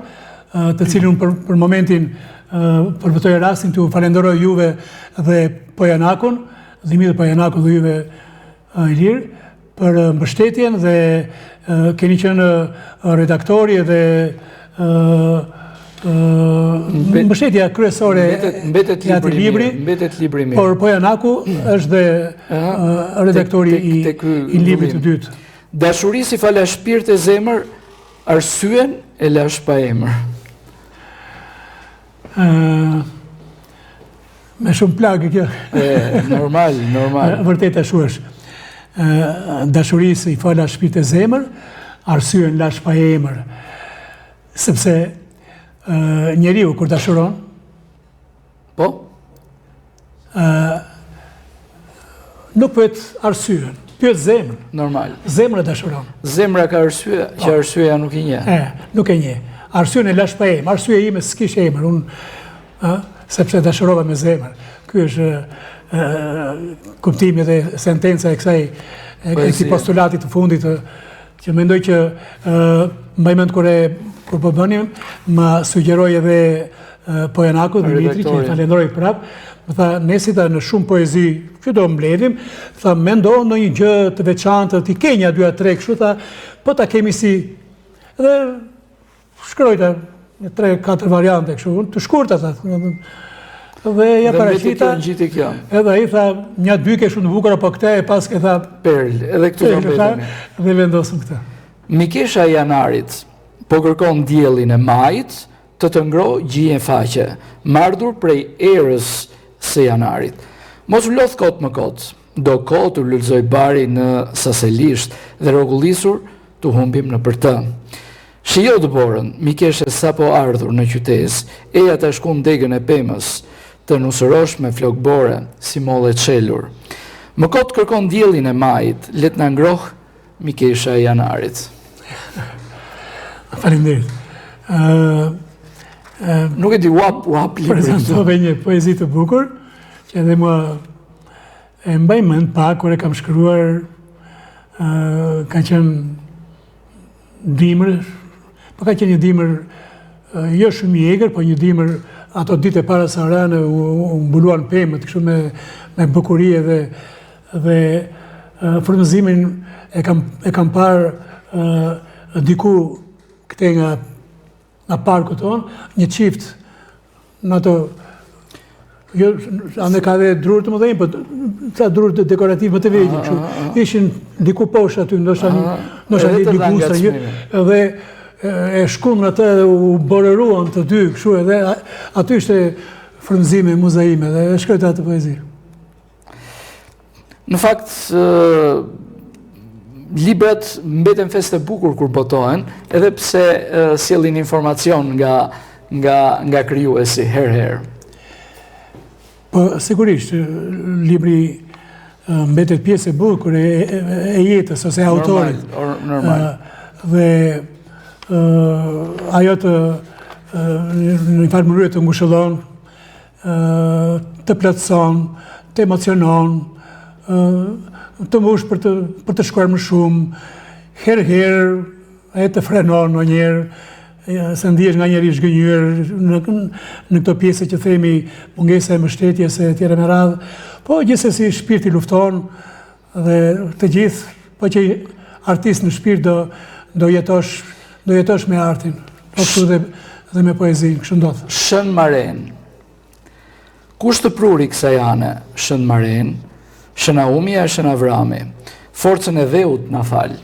të cilin për momentin përvëtoj rastin të falenderoj juve dhe Pojanakun, Dhimi dhe Pojanakun dhe juve Ilir, për mbështetjen dhe keni qenë redaktori dhe mbështetja kryesore mbetet libri mirë. Por Pojanaku është dhe redaktori i librit të dytë. Dashuri si fala shpirt e zemër, arsyen e lash pa emër. Me shumë plagë kjo. Normal. Vërtet ashtu është. Dashuri si fala shpirt e zemër, arsyen lash pa emër. Sepse njeriu kur dashuron, nuk pyet arsyen, pyet zemrën. Normal. Zemra dashuron. Zemra ka arsye, që arsyeja nuk i njeh. Nuk e njeh. Arsyen e lash pa emër. Arsyeja ime s'kish emër, unë sepse dashurova me zemër. Ky është kuptimi dhe sentenca e kësaj postulatit të fundit që mendoj që mbaj mend kur po bënim, më sugjeroi edhe Pojanaku Dimitri, që i falenderoj prapë, më tha, ne si ta në shumë poezi që do mbledhim, tha, mendo në një gjë të veçantë, t'i ke një 2-3 kështu, tha, po ta kemi si, dhe shkrojta 3-4 variante kështu, të shkurta, tha, dhe ja paraqita, edhe ai tha, një 2 ke shumë të bukura, po këte e pas ke tha, Perl, edhe këtu do mbetemi. Dhe vendosëm këta. Mikesha e janarit, po kërkon diellin e majit, të ngrojë gjije faqe, mardhur prej erës së janarit. Mos u lodh kot më kot, do kot u lulzoj bari në saselisht dhe rrogullisur të humbim në për të. Shijo të borën, Mikeshe sa po ardhur në qytes, eja të shkun degën e pemës, të nusërosh me flok bore, si molle qelur. Më kot kërkon diellin e majit, let në ngroh Mikesha e janarit. Faleminderit. Nuk e di wap librin. Prezantove një poezi të bukur, që edhe mua e mbaj mend pak kur e kam shkruar, ka qenë dimër, po ka qenë një dimër jo shumë i egër, po një dimër ato ditë e para sa ranë u mbuluan pemët, kështu me bukurie dhe frymëzimin e kam parë diku këte nga parku tonë, një qift në ato, ande ka dhe drurë të më dhejnë, po ca drurë dekorativ më të vejgjë, ishin diku poshtë aty, ndoshta një digusa, edhe e shkum në të dhe u borëruan të dy, këshu edhe aty ishte frymëzimi, muzaime, dhe e shkrojta atë poezi. Në fakt, librat mbeten feste bukur kur botohen, edhe pse sjellin informacion nga krijuesi herë. Po, sigurisht, libri mbetet pjesë e bukur e jetës ose autorit. Normal. Dhe ajo të në farë mënyrë të ngushëllon, të plotëson, të emocionon, të mbush për të shkuar më shumë, herë e të frenon në njerë, se ndihesh nga njeri zhgënjur në këto pjesë që themi mungesa e mbështetjes e tjera me radhë, po gjithsesi shpirti lufton dhe të gjithë, po që artist në shpirt do jetosh me artin. Po kështu dhe me poezinë, kështu ndodh. Shën Maren. Kush të pruri kësaj ane? Shën Maren, Shën Aumja e Shën Avrami. Forcën e dheut na fal.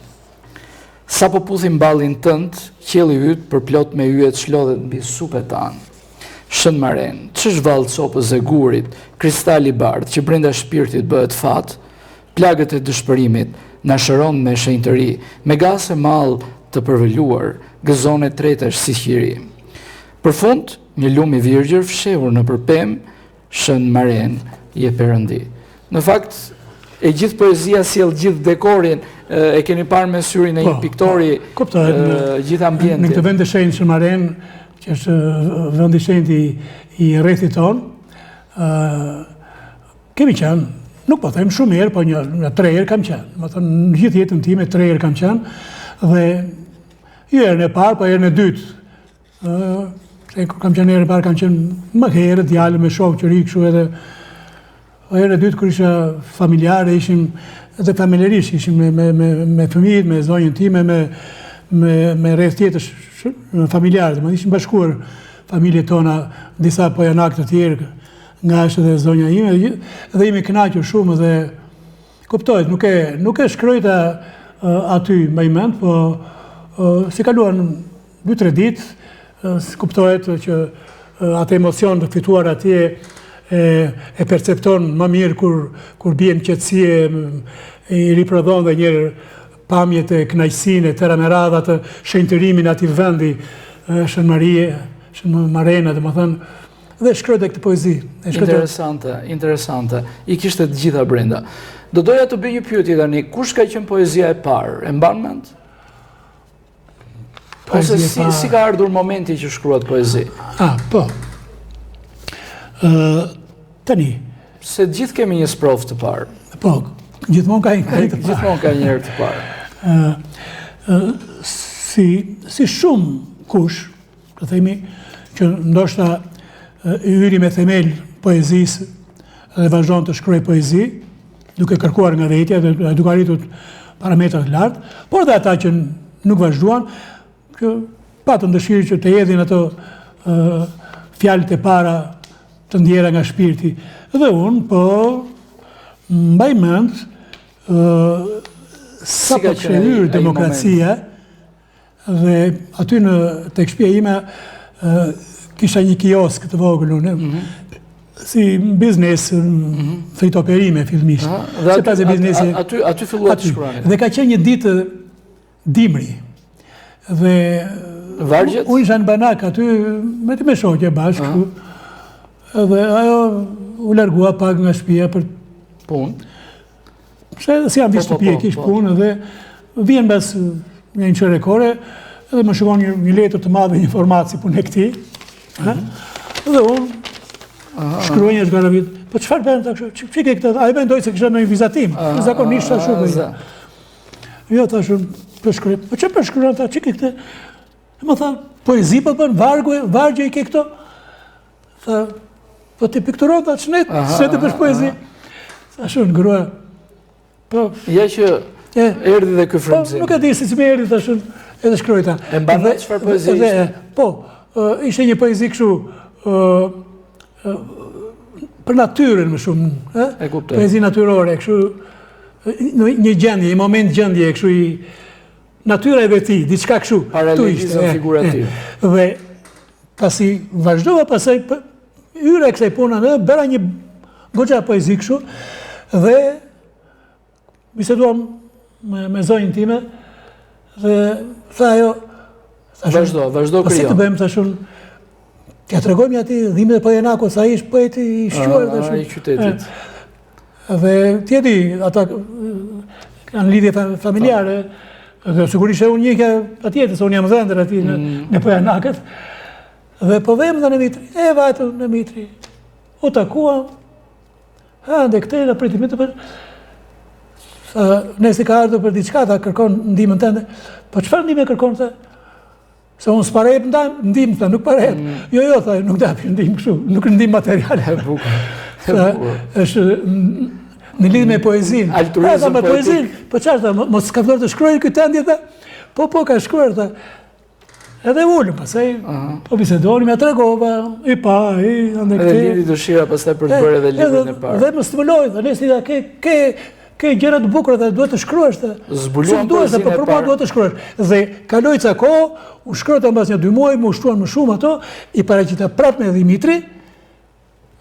Sa po puthim ballin tënd, qielli yt përplot me yjet shlodhet mbi supet tanë. Shën Maren, ç'është vallë copës e gurit, kristali bardh që brenda shpirtit bëhet fat, plagët e dëshpërimit na shëron me shenjtëri, me gase mall të përveluar, gëzone tretesh si qiri. Përfund, një lum i virgjër fshehur në përpem, Shën Maren je perëndi. Në fakt, e gjithë poezia sjell gjithë dekorin, e keni parë me syrin e një piktori, gjithë ambientin. Në këtë vend të shenjtë Shën Maren, që është vend i shenjtë i rrethit tonë, kemi qenë, nuk po them shumë herë, po një 3 herë kam qenë. Më thënë, në gjithë jetën time 3 herë kam qenë, dhe herën e parë, po herën e dytë. Kam qenë herën e parë, kam qenë më herë, djalë me shokë që rikëshu edhe. Herën e dytë, kër isha familjare, ishim edhe familjerisht, ishim me fëmijët, me zonjën time, me rreth tjetësh familjarë, më ishim bashkuar familjet tona, disa pojanak të tjerë, nga është edhe zonja ime, dhe imi kënaqur shumë dhe kuptojt, nuk e shkrojta aty më i mend, po si kaluan 2-3 ditë, kuptojt që atë emocion të fituar atje e percepton më mirë kur bie në qetësie, i riprodhon dhe njerë pamjet e kënaqësinë, e tëra me radha të shenjtërimin atij vendi, Shën Marena, domethënë, dhe shkroi këtë poezi. Interesante. I kishte të gjitha brenda. Do doja të bëj një pyetje tani, kush ka qenë poezia e parë? E mban mend? Ose si ka ardhur momenti që shkruat poezi? Po. Tani. Se gjithë kemi një sprov të parë. Po, gjithmonë ka një herë të parë. Gjithmonë ka një herë të parë. Si shumë kush, të themi, që ndoshta hyri me themel poezisë dhe vazhdon të shkruaj poezi, duke kërkuar nga vetja dhe duke arritur parametrat lartë, por dhe ata që nuk vazhduan, që patën dëshirë që të hedhin ato fjalët e para të ndjera nga shpirti. Dhe unë, po, mbaj mend sa po kishte hyrë demokracia, dhe aty në tek shtëpia ime kisha një kiosk të vogël unë, si biznes fritoperime fillimisht. Aty fillua të shkruani. Dhe ka qenë një ditë dimri. Dhe unë isha në banak aty me shoqe bashkë. Dhe ajo u largua pak nga shtëpia për punë. Si jam vishë shtëpia, kish punë, dhe vjen bas një qërë kore, edhe më shikon një letër të madhe, një informaci punë e këti. Dhe unë shkruaj një zgaravit, po qëfar bërën të kështë, që ke këtë, a e mendoj se kështë në një vizatim, zakonisht të shumë. Jo, të shumë, përshkruaj, po që përshkruaj ta, që ke këtë? E më tha, poezi për përnë, vargje i ke këto? Tha, po të pikturon ta, që ne, se të përsh poezi? Tha shumë, grua, po... Ja që erdi dhe këtë frëmëzim. Nuk e di si me erdi, tha shumë, edhe shkruaj ta. E mbanë qëfar poezi ishte? Po, ishte një poezi këshu për natyren më shumë, poezi natyrore, këshu një gjendje, një moment gjendje, këshu i natyra e veti, diçka këshu. Paralelizëm figurativ. Dhe pasi vazhdova, pasaj yre kësaj puna, bëra një goxha poezi këshu, dhe biseduam me zonjën time, dhe tha ajo, vazhdo krijo. Si të bëjmë, thashun, t'ja të regojmë ati dhimë dhe pojenako, sa ish poeti i shquar dhe shumë. I qytetit. Dhe tjeti, ata kanë lidhje familjare, dhe sigurisht e unë njëkja atjetës, unë jam dhender ati në pojenakët, dhe po vejmë dhe në mitri, vajtë në mitri, u takuam, ndë këte, dhe pritim të për, nësi ka ardhur për diçka, ta kërkon ndihmën tënde, po çfarë ndihmë kërkon të? Se unë s'parejp ndihmë, ta nuk parejp. Jo, nuk da për ndihmë kështu, nuk ndihmë materiale. Bukur. në lidhje me poezinë. Altruizëm me poetik. poezinë, po çfarë, mos ka filluar të shkruaj ky tendje tha. Po ka shkruar tha. Edhe ulëm, pastaj po bisedonim, ja tregova, i pa, ande Edhe lidi dëshira pastaj për të bërë edhe librin e parë. Dhe më stimuloi, tha, nesi tha, ke gjëra të bukura dhe duhet të shkruash të. Zbuluan poezinë e Por parë. duhet të shkruash. Dhe kaloi ca kohë, u shkruata mbas një 2 muaj, më ushtuan më shumë ato, i paraqita prapë me Dimitri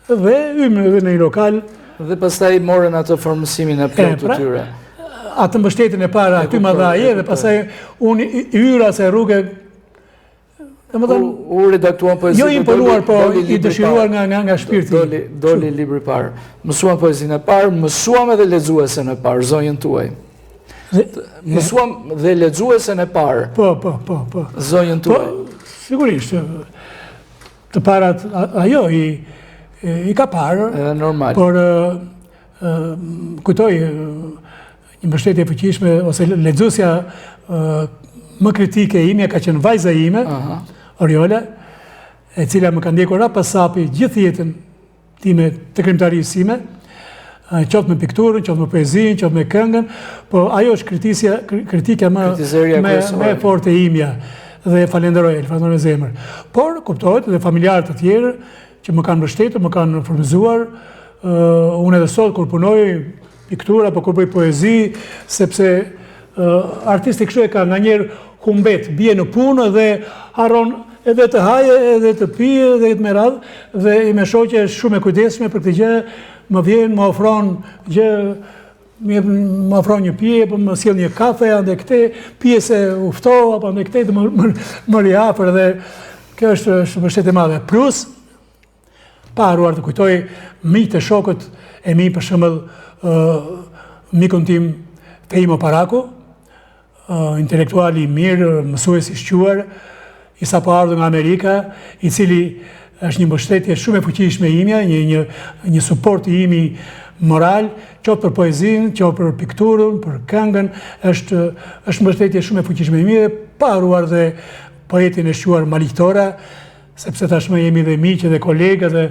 dhe hymë edhe në një lokal. Dhe pastaj morën atë formësimin e plotë të tyre. Atë mbështetjen e parë aty më dha ai dhe pastaj unë i hyra se rrugë. U redaktuan poezinë. Jo imponuar, po i dëshiruar nga shpirti. Doli libri i parë. Mësuam poezinë e parë, mësuam edhe lexuesen e parë, zonjën tuaj. Mësuam dhe lexuesen e parë. Po. Zonjën tuaj. Sigurisht. Të parat ajo i ka parë. Normal. Por kujtoj një mbështetje e fuqishme ose lexuesja më kritike e imja ka qenë vajza ime, Oriola, e cila më ka ndjekur rapasapi gjithë jetën time të krimtarisë sime, qoftë me pikturën, qoftë me poezinë, qoftë me këngën, po ajo është kritika më e fortë e imja dhe falenderoj me zemër. Por kuptohet dhe familjarët të tjerë që më kanë mbështetur, më kanë furnizuar, unë edhe sot kur punoj piktura apo kur bëj poezi, sepse artisti kështu e ka nganjëherë humbet, bie në punë dhe harron edhe të haje, edhe të pije, edhe të me radhë, dhe i me shoqe shumë e kujdesshme për këtë gjë, më vjen, më ofron gjë, më ofron një pije, po më sjell një kafe, ande këte, pije se uftova, apo ande këte, më riafër, dhe kjo është mbështetje e madhe. Plus, pa haruar të kujtoj miqtë e shokët e mi, për shembull, mikun tim Feimo Paraku, intelektuali i mirë, mësues i shquar, i sapo ardhur nga Amerika, i cili është një mbështetje shumë e fuqishme imja, një suport i imi moral, qoftë për poezinë, qoftë për pikturën, për këngën, është mbështetje shumë e fuqishme imja, pa haruar dhe poetin e shquar Malik Tora, sepse tashmë jemi dhe miqë dhe kolegë dhe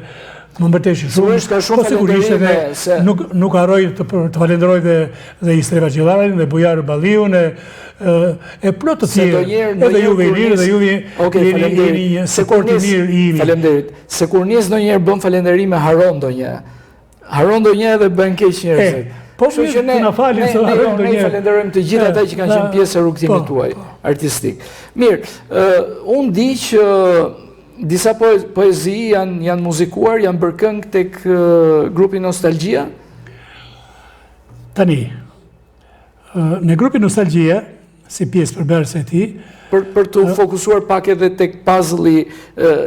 më mbërtesh shumë, po sigurisht edhe nuk harroj të falenderoj dhe Istreva Gjillarin dhe Bujar Balliun e plot të tjerë, edhe juve i lirë dhe juve jeni një suport i mirë i imi. Faleminderit. Se kur nis ndonjëherë bën falënderime, haron ndonjë edhe bën keq njerëzit. Po ne na falin se harrojmë ndonjëherë. Ne falenderojmë të gjithë ata që kanë qenë pjesë e rrugtimit tuaj artistik. Mirë, unë di që disa poezi janë muzikuar, janë bërë këngë tek grupi Nostalgjia? Tani, në grupi Nostalgjia, si pjesë përbërëse e ti, për të fokusuar pak edhe tek puzzle-i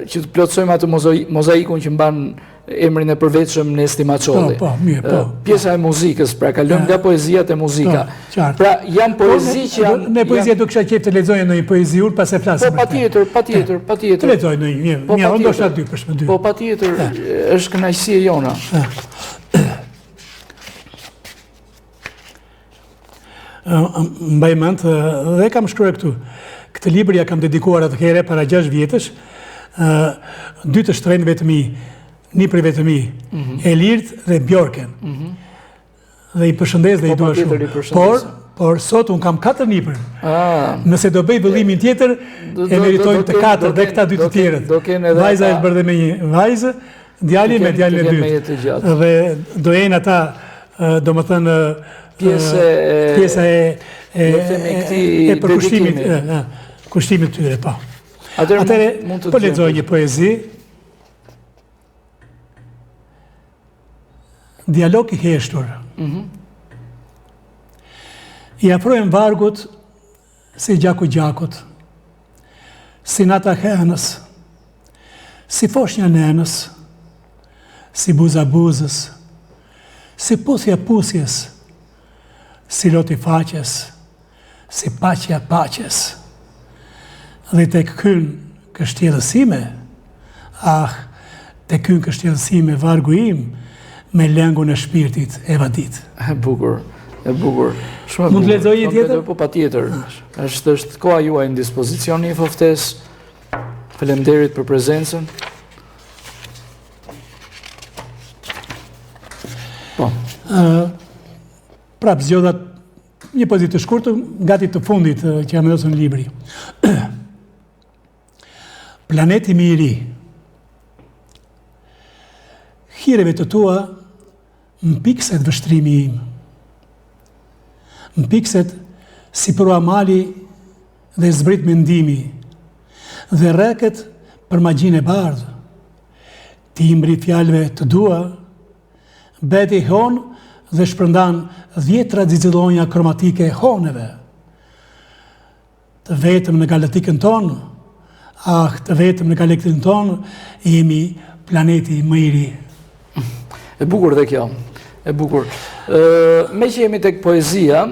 që të plotësojmë atë mozaikun që mban emrin e përveçëm Nesti Maçolli. Pjesa e muzikës, pra kalojmë nga poezia te muzika. Pra janë poezi që janë... Në poezia do kisha qejf të lexoja në një poezi unë pas e flasë. Po patjetër. Të lexoj në një ndoshta 2 për shkak 2. Po patjetër, është kënaqësi e jona. Mbaj mend dhe kam shkruar këtu. Këtë libër ja kam dedikuar atë herë para 6 vjetësh, 2 të shtrenjtë vetëm një për vetëm Elirt dhe Bjorken. Dhe i përshëndes dhe i dua shumë. Por sot unë kam 4 nipër. Nëse do bëj vëllimin tjetër, e meritojnë të 4 dhe këta 2 të tjerët. Vajza është bërë dhe me një vajzë, djali me djalin e dytë. Dhe do jenë ata, do më thënë, pjesa e përkushtimit, kushtimit tyre, po. Atëre, po lexoj një poezi, Dialog i heshtur. I afrojem vargut si gjakut, si nata henës, si foshnja nenës, si buza buzës, si puthja pusjes, si loti faqes, si paqja paches. Dhe tek kyn kështjellësime, tek kyn kështjellësime vargu im, me lëngun e shpirtit e vadit. E bukur. Mund të lexoj një tjetër? Po patjetër. Është koha juaj në dispozicion një foftesë. Faleminderit për prezencën. Po. prap zgjodha një pozitë të shkurtër, gati të fundit që jam vendosur në libri. Planeti më i ri. Hireve të tua më pikset vështrimi im. Më pikset si për amali dhe zbrit mendimi, dhe reket për magjin e bardhë. Timbri fjalëve të dua, beti hon dhe shpërndan 10 zicillonja kromatike honeve. Të vetëm në galaktikën tonë, të vetëm në galaktikën tonë, jemi planeti më i ri. E bukur dhe kjo, e bukur. Me që jemi tek poezia,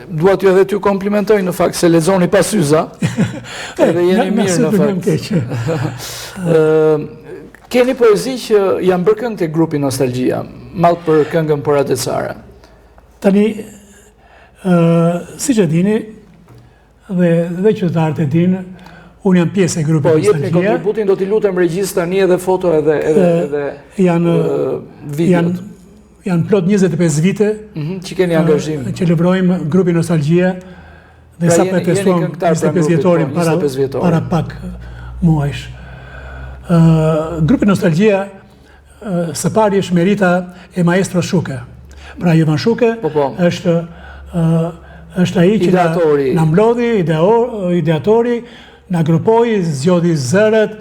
dua t'ju edhe t'ju komplimentoj në fakt se lexoni pa syza, edhe jeni mirë në fakt. Keni poezi që janë bërë këngë të grupi Nostalgjia, mallë për këngën Por Adecare. Tani, si që dini, dhe qytetarët e dinë, unë jam pjesë e grupi Nostalgjia. Po, jepni kontributin, do t'i lutem regjistra një edhe foto edhe videot. Janë plot 25 vite që keni angazhim. Që lëvrojmë grupi Nostalgjia dhe sa pretestuam 25 vjetorin para pak muajsh. Grupi Nostalgjia së pari është merita e maestro Shuke. Pra Jovan Shuke është ai që na mblodhi, ideatori, na grupoi, zgjodhi zërat,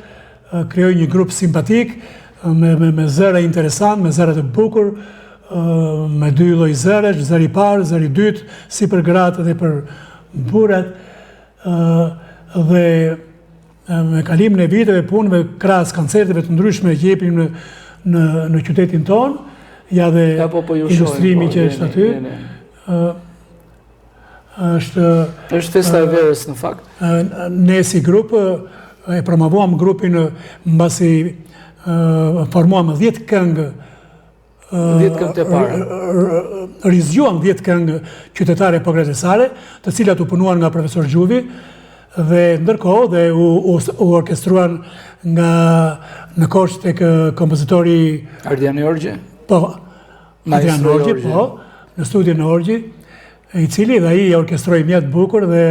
krijoi një grup simpatik me zëra interesant, me zëra të bukur, me 2 lloj zërash, zëri i parë, zëri i dytë, si për gratë dhe për burrat, dhe me kalimin e viteve, punëve, krahas koncerteve të ndryshme që jepim në qytetin tonë, ja dhe ilustrimi që është aty, është festa e verës në fakt. Ne si grup e promovuam grupin mbasi formuam 10 këngë, 10 këngë të parë. Rizgjuam 10 këngë qytetare progresare, të cilat u punuan nga profesor Gjuvi, dhe ndërkohë dhe u orkestruan në Korçë tek kompozitori Ardian Orgji. Po, Ardian Orgji, po, në studion e Orgji, i cili dhe ai orkestroi mjaft bukur dhe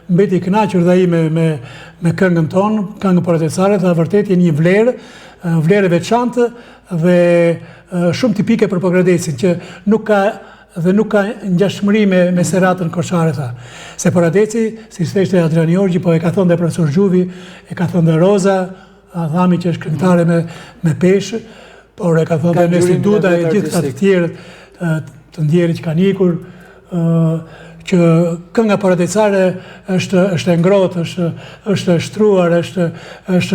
mbeti i kënaqur dhe ai me këngën tonë, këngën Por Adecare, dhe vërtet janë një vlerë e veçantë dhe shumë tipike për Pogradecin, që nuk ka ngjashmëri me seratën koçare, tha. Se Por Adeci, si theshte Adriani Orgji, po e ka thënë dhe profesor Gjuvi, e ka thënë dhe Roza Adhami, që është këngëtare me peshë, por e ka thënë dhe Nesti Duda e gjithë të tjerët të ndjerit që kanë ikur, që kënga Por Adecare është e ngrohtë, është e shtruar,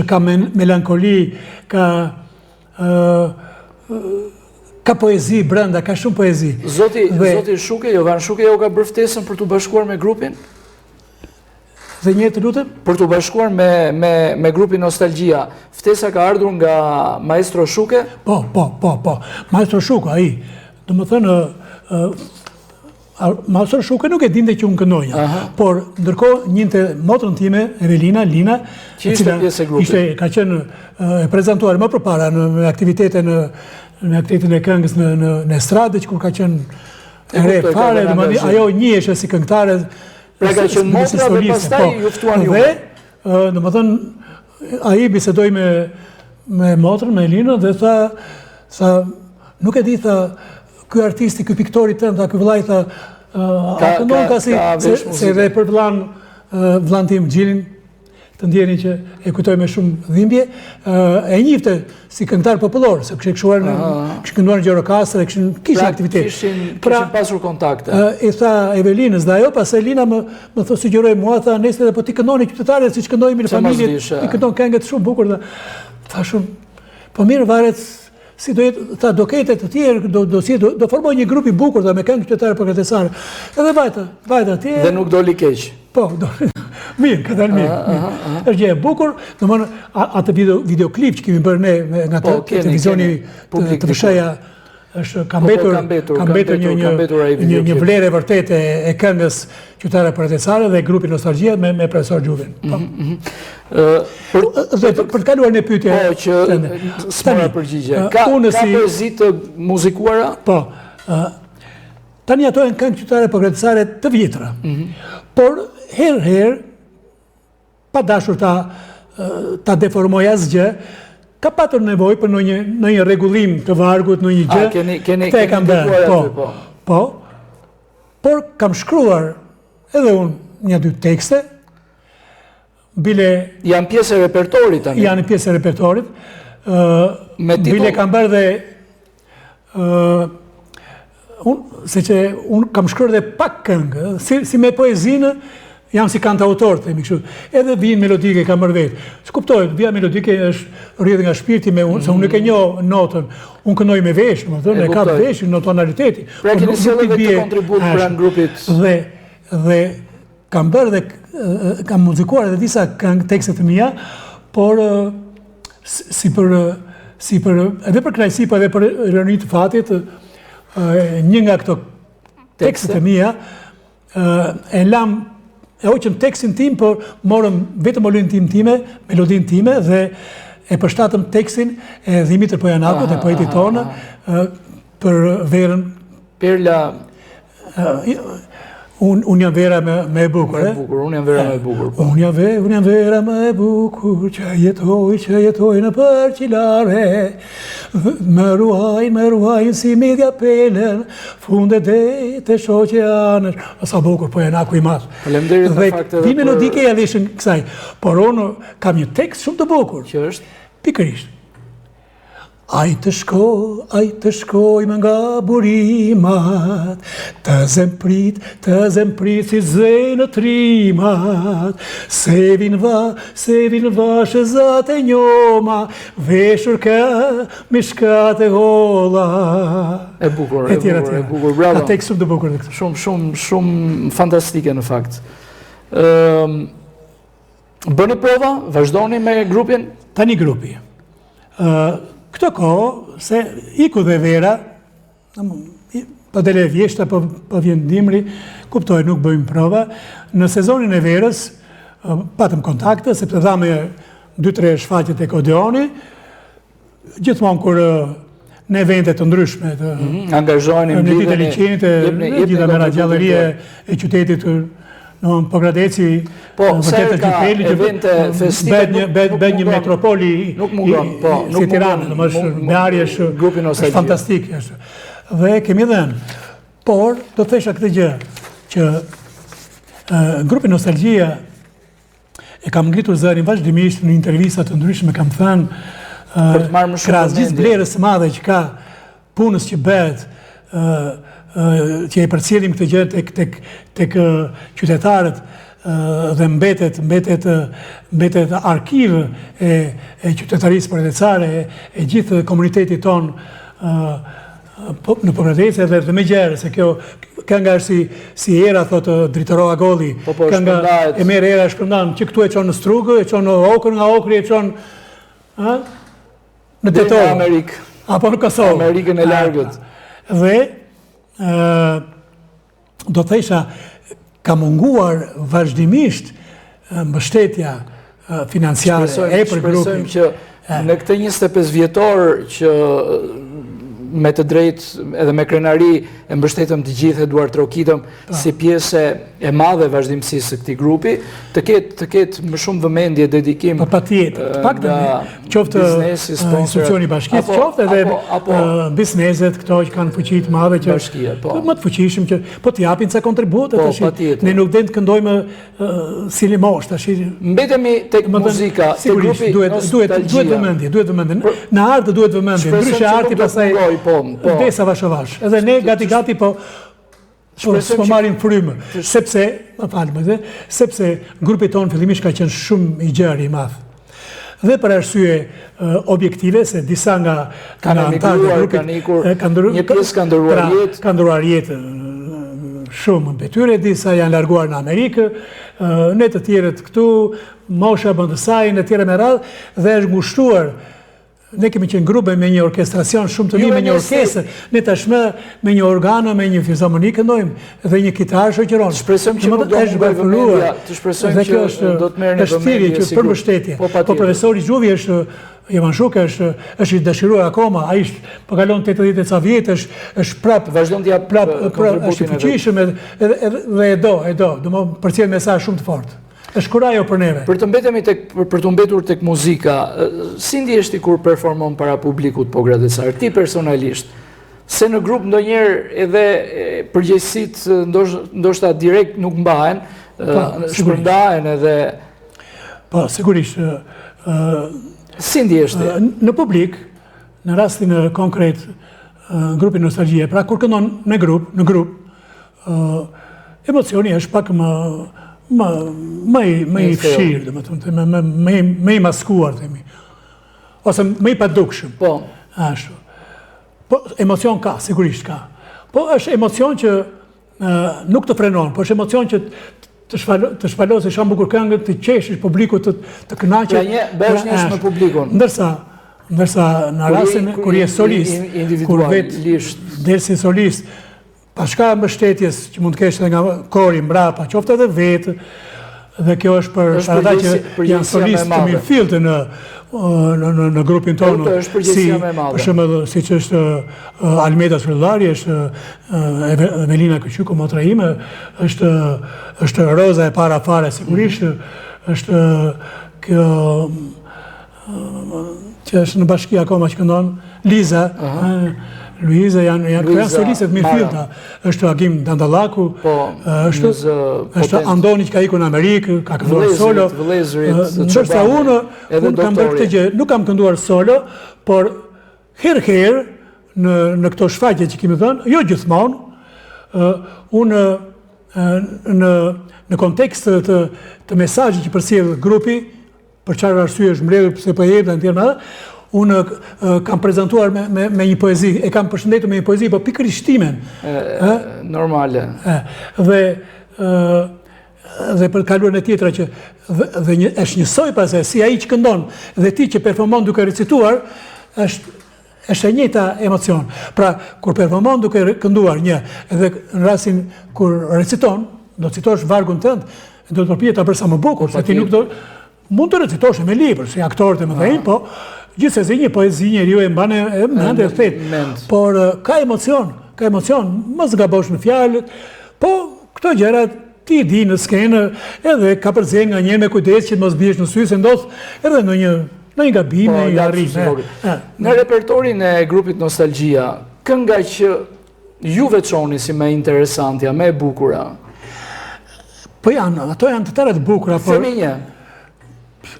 ka melankoli, ka poezi brenda, ka shumë poezi. Zoti Shuke, Jovan Shuke, jo ka bërë ftesën për të bashkuar me grupin? Dhe një të lutem? Për të bashkuar me grupin Nostalgjia, ftesa ka ardhur nga maestro Shuke? Po. Maestro Shuke, ai, do më thënë, maestro Shuke nuk e dinte që unë këndoja, por ndërkohë njënte motrën time, Evelina, Lina, që ishte pjesë e grupit. Ka qenë e prezentuar më përpara në aktivitetin e këngës në estradë, që kur ka qenë e re fare, ajo njiheshe si këngëtare. Pra ka qenë motra dhe pastaj juftuan ju. Dhe, do më thënë, ai bisedoi me motrën, me Elinën, dhe tha, nuk e di, tha, ky artisti, ky piktori tënd, ky vëllai, tha, a këndon ka se dhe për vëllain tim Gjilin, të ndjerin që e kujtoj me shumë dhimbje, e njifte si këngëtar popullor, se kështë kënduar në Gjirokastër, kishin aktivitet. Kishin pasur kontakte. I tha Evelinës dhe ajo, pas Elina më sugjeroi mua, tha, nesër dhe po ti këndoni qytetare, si që këndojmë në familje, ti këndon këngët shumë bukur, dhe tha shumë, po mirë varet, si do jetë, tha, do kete të tjerë, do formoj një grupi bukur dhe me këngë qytetare për Adecare. Edhe vajta tjerë. Dhe nuk doli keq. Po, mirë, ka dalë mirë. Është gjë e bukur, domthonë atë videoklip që kemi bërë ne nga televizioni të Vësheja ka mbetur një vlerë e vërtetë e këngës qytetare për Adecare dhe grupi Nostalgjia me profesor Gjuvin. Dhe për të kaluar në pyetje. Po, që s'mora përgjigje. Ka poezi të muzikuara? Po. Tani ato janë këngë qytetare progresistare të vjetra. Por herë pa dashur ta deformoj asgjë, ka patur nevojë për në një rregullim të vargut, në një gjë. Keni kam bërë. Po. Por kam shkruar edhe unë 1-2 tekste. Bile janë pjesë e repertorit tani. Janë pjesë e repertorit. Bile kam bërë dhe unë kam shkruar dhe pak këngë, si me poezinë, jam si kantautor, themi kështu. Edhe vijnë melodike kam bërë vetë. S'kuptoj, vija melodike është rrjedhë nga shpirti me unë, se unë nuk e njoh notën. Unë këndoj me veshë, më thënë, e ka veshë në tonaliteti. Pra keni sjellë vetë kontribut pranë grupit. Dhe kam bërë dhe kam muzikuar edhe disa këngë tekstet të mia, por edhe për kënaqësi, po edhe për ironi të fatit, një nga këto tekstet e mia e hoqëm tekstin tim, por morëm vetëm melodinë time dhe e përshtatëm tekstin e Dimitër Pojanakut, e poetit tonë, për verën Perla. Unë jam vera me e bukur, unë jam vera me e bukur. Unë jam vera me e bukur, që jetoj në përqilare, më ruajnë si midja pelen, funde dhe të shoqe anësh. Sa bukur, Pojanaku i madh. Faleminderit në fakt edhe për... melodike ja lishën kësaj, por unë kam një tekst shumë të bukur. Që është? Pikërisht. Aj të shkoj më nga burimat, të zemprit si zenë trimat, se vin va shëzat e njoma, veshur ka mishkat e holla. E bukur, bravo. A tekst shumë të bukur. Shumë fantastike në fakt. Bëni prova, vazhdoni me grupin? Tani grupi. Këto kohë, se iku dhe vera, pa dele vjeshta, pa vjen dimri, kuptoj, nuk bëjmë prova. Në sezonin e verës, patëm kontakte, sepse dhame 2-3 shfaqet e Kodeoni, gjithmonë kur në eventet të ndryshme, angazhojnë, në ditë e liqenit, gjitha me radjalërie e qytetit, në Pogradeci, ser ka evente festive, bed një metropoli si Tiranë, me arje është fantastik. Dhe kemi dhenë. Por, do thesha këtë gjë, që grupi Nostalgjia e kam ngritur zërin vazhdimisht në intervistat të ndryshme, kam thënë krahas gjithë vlerës madhe që ka punës që bëhet, që e përcjellim këtë gjë tek qytetarët dhe mbetet arkiv e qytetarisë përndecare, e gjithë komunitetit tonë në Pogradeci dhe me gjerë, se kjo kënga është si era, thotë Dritërova Golli, kënga e merë era shpërndan, që këtu e qonë në Strugë, e qonë në Okër, nga Okri e qonë në Detor, apo në Kosovë. Amerikën e largët. Dhe do thesha ka munguar vazhdimisht mbështetja financiare e për grupin. Shpresojmë që në këtë 25 vjetor që me të drejtë edhe me krenari e mbështetëm të gjithë e duar trokitëm si pjesë e madhe vazhdimësisë së këtij grupi, të ketë më shumë vëmendje, dedikim pa tjetër, të paktën qoftë institucioni bashkisë, qoftë edhe bizneset këto që kanë fuqi të madhe që më të fuqishëm që po të japin ca kontribute tash. Ne nuk den të këndojmë si limosh tash. Mbetemi tek muzika, tek grupi duhet vëmendje. Në art duhet vëmendje. Ndryshe arti pastaj desa vash. Edhe ne gati po marrim frymë, sepse grupi tonë fillimisht ka qenë shumë i gjerë i madh. Dhe për arsye objektive, se disa nga anëtarët e grupit kanë ndëruar jetë shumë në tyre, disa janë larguar në Amerikë, ne të tjerët këtu, mosha bëndësaj, në tjere me radhë, dhe është ngushtuar. Ne kemi qenë grupe me një orkestracion shumë të mirë, me një orkestër, ne tashmë me një organo, me një filharmoni këndojmë dhe një kitar shoqëron. Shpresojmë që nuk do të bëjë vëmendje, të shpresojmë që do të merrni vëmendje për mbështetje. Po profesori Gjuvi është Ivan Shuka është i dëshiruar akoma, ai po kalon 80 ca vjet, është prap vazhdon t'jap është i fuqishëm dhe e do, domethënë përcjell mesazh shumë të fortë. Është kurajo për neve. Për të mbetur tek muzika, si ndihesh ti kur performon para publikut po Gradecar, ti personalisht? Se në grup ndonjëherë edhe përgjegjësitë ndoshta direkt nuk mbahen, shpërndahen edhe po sigurisht. Si ndihesh ti? Në publik, në rastin konkret grupi Nostalgjie, pra kur këndon në grup, emocioni është pak më i fshirë, domethënë, më i maskuar themi. Ose më i padukshëm. Po. Ashtu. Po emocion ka, sigurisht ka. Po është emocion që nuk të frenon, po është emocion që të shpalosë shumë bukur këngët, të qeshësh publikut të kënaqet. Pra një bësh njësh me publikun. Ndërsa në rastin kur je solist, kur vetë dersi solist, pa shka mbështetjes që mund të kesh edhe nga kori mbrapa, qoftë edhe vetë, dhe kjo është për ata që janë solist të mirëfillte në grupin tonë, si për shembull siç është Almeda Sfrillari, është Evelina Kyçyku, motra ime, është Roza e para fare sigurisht, është kjo që është në bashki akoma që këndon, Liza, Luiza janë solistet mirëfillta. Është Agim Dandallaku, është Andoni që ka ikur në Amerikë, ka kënduar solo. Ndërsa unë kam bërë këtë gjë, nuk kam kënduar solo, por herë në këto shfaqje që kemi thënë, jo gjithmonë, unë në kontekst të mesazhit që përcjell grupi, për çfarë arsye është mbledhur, pse po jep dhe tjerë, unë kam prezentuar me një poezi, e kam përshëndetur me një poezi, po pikërisht timen. Normale. Dhe për kaluar në tjetra që është njësoj pasaj, si ai që këndon dhe ti që performon duke recituar, është e njëjta emocion. Pra, kur performon duke kënduar një, edhe në rastin kur reciton, do të citosh vargun tënd, do të përpiqet ta bësh sa më bukur, se ti nuk do mund të recitosh me libër, si aktorët e mëdhenj, po gjithsesi një poezi njeriu e mban mend e thët. Por ka emocion, mos gabosh në fjalët, po këto gjëra ti di në skenë, edhe ka përzier nga një me kujdes që të mos biesh në sy, se ndodh edhe në një gabim e arrit. Në repertorin e grupit Nostalgjia, kënga që ju veçoni si më interesantja, më e bukura? Po ato janë të tëra të bukura, por themi një.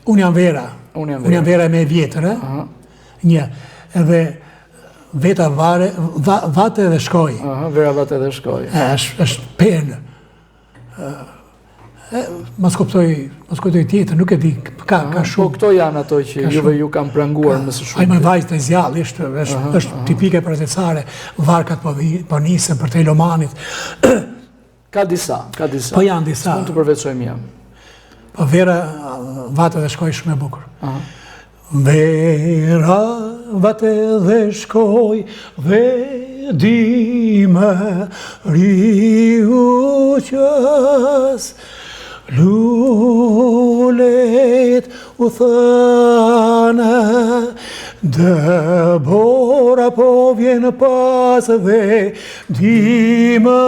Unë jam vera me vjetër, një, edhe veta vate dhe shkoj. Vera vate dhe shkoj. është penë. Mos kuptoj tjetër, nuk e di, ka shumë. Po këto janë ato që juve ju kam pranguar më së shumti. Ai më vajzë të zjallë, është tipike Gradecare, varkat po nisën për Telomanit. Ka disa. Po janë disa. Mund të përveçojmë jam. Po vera vate dhe shkoj shumë e bukur. Vera vate dhe shkoj, dhe di më riu qas, lulet u thana, Dëbora po vjen pas dhe di më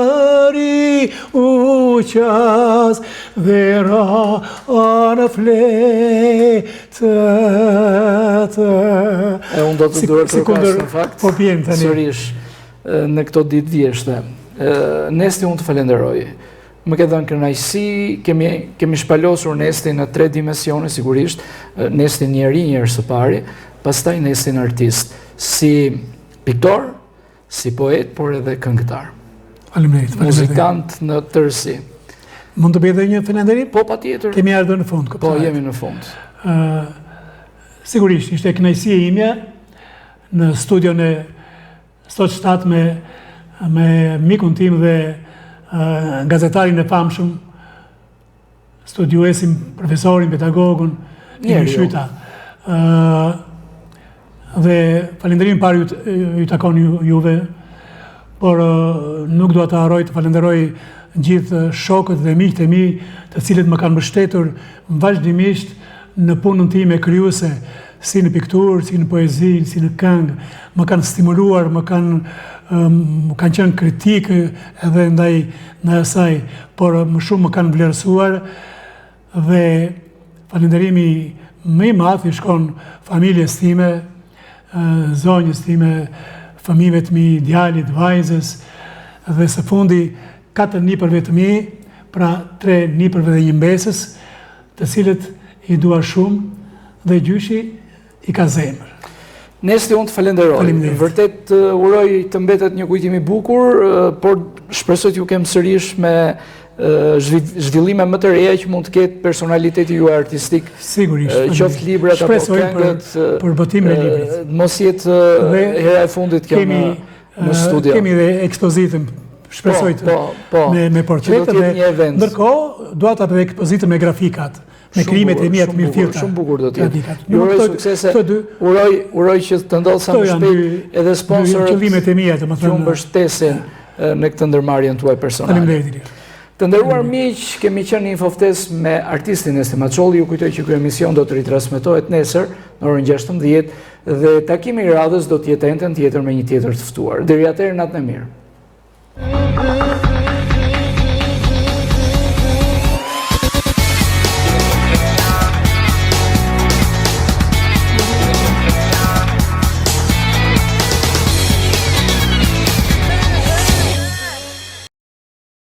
riu qas, vera anë fletët. Unë do të duhet të kërkas në fakt, sërish në këto ditë vjeshte. Nesti unë të falenderoj. Më ke dhënë kënaqësi, kemi shpalosur Nestin në 3 dimensione sigurisht, Nestin njerëz së pari, pastaj Nestin artist, si piktor, si poet, por edhe këngëtar. Faleminderit. Muzikant në tërësi. Mund të bëj edhe një falënderim? Po, patjetër. Kemi ardhur në fund. Po, jemi në fund. Sigurisht, ishte kënaqësi e imja në studion e Sot 7 me mikun tim dhe gazetarin e famshëm, studiuesin, profesorin, pedagogun, Imi Shyta. Dhe falënderim parë ju takon juve, por nuk dua të harroj të falenderoj gjithë shokët dhe miqtë e mi, të cilët më kanë mbështetur vazhdimisht në punën time krijuese, si në pikturë, si në poezi, si në këngë, më kanë stimuluar, më kanë qenë kritikë edhe ndaj asaj, por më shumë më kanë vlerësuar dhe falënderimi më i madh i shkon familjes time, zonjës time, fëmijëve të mi, djalit, vajzës dhe së fundi 4 nipërve të mi, pra 3 nipërve dhe një mbesës, të cilët i dua shumë dhe gjyshi i ka zemër. Nesti, unë të falenderoj. Vërtet uroj të mbetet një kujtim i bukur, por shpresoj t'ju kem sërish me zhvillime më të reja që mund të ketë personaliteti juaj artistik. Sigurisht. Qoftë librat apo këngët. Për botimin e librit. Mos jetë hera e fundit kjo në studio. Kemi dhe ekspozitën, shpresoj me portretet dhe ndërkohë dua ta bëj ekspozitën me grafikat. Me krimet e mia të mirëfillta. Shumë bukur do të jetë. Ju uroj suksese. Uroj që të ndodhë sa më shpejt edhe sponsorët qëllimet e mia, domethënë, që ju mbështesin në këtë ndërmarrjen tuaj personale. Faleminderit. Të nderuar miq, kemi qenë në Infoftes me artistin Nesti Maçolli. Ju kujtoj që ky emision do të ritransmetohet nesër në orën 16 dhe takimi i radhës do të jetë ende tjetër me një tjetër të ftuar. Deri atëherë, natën e mirë.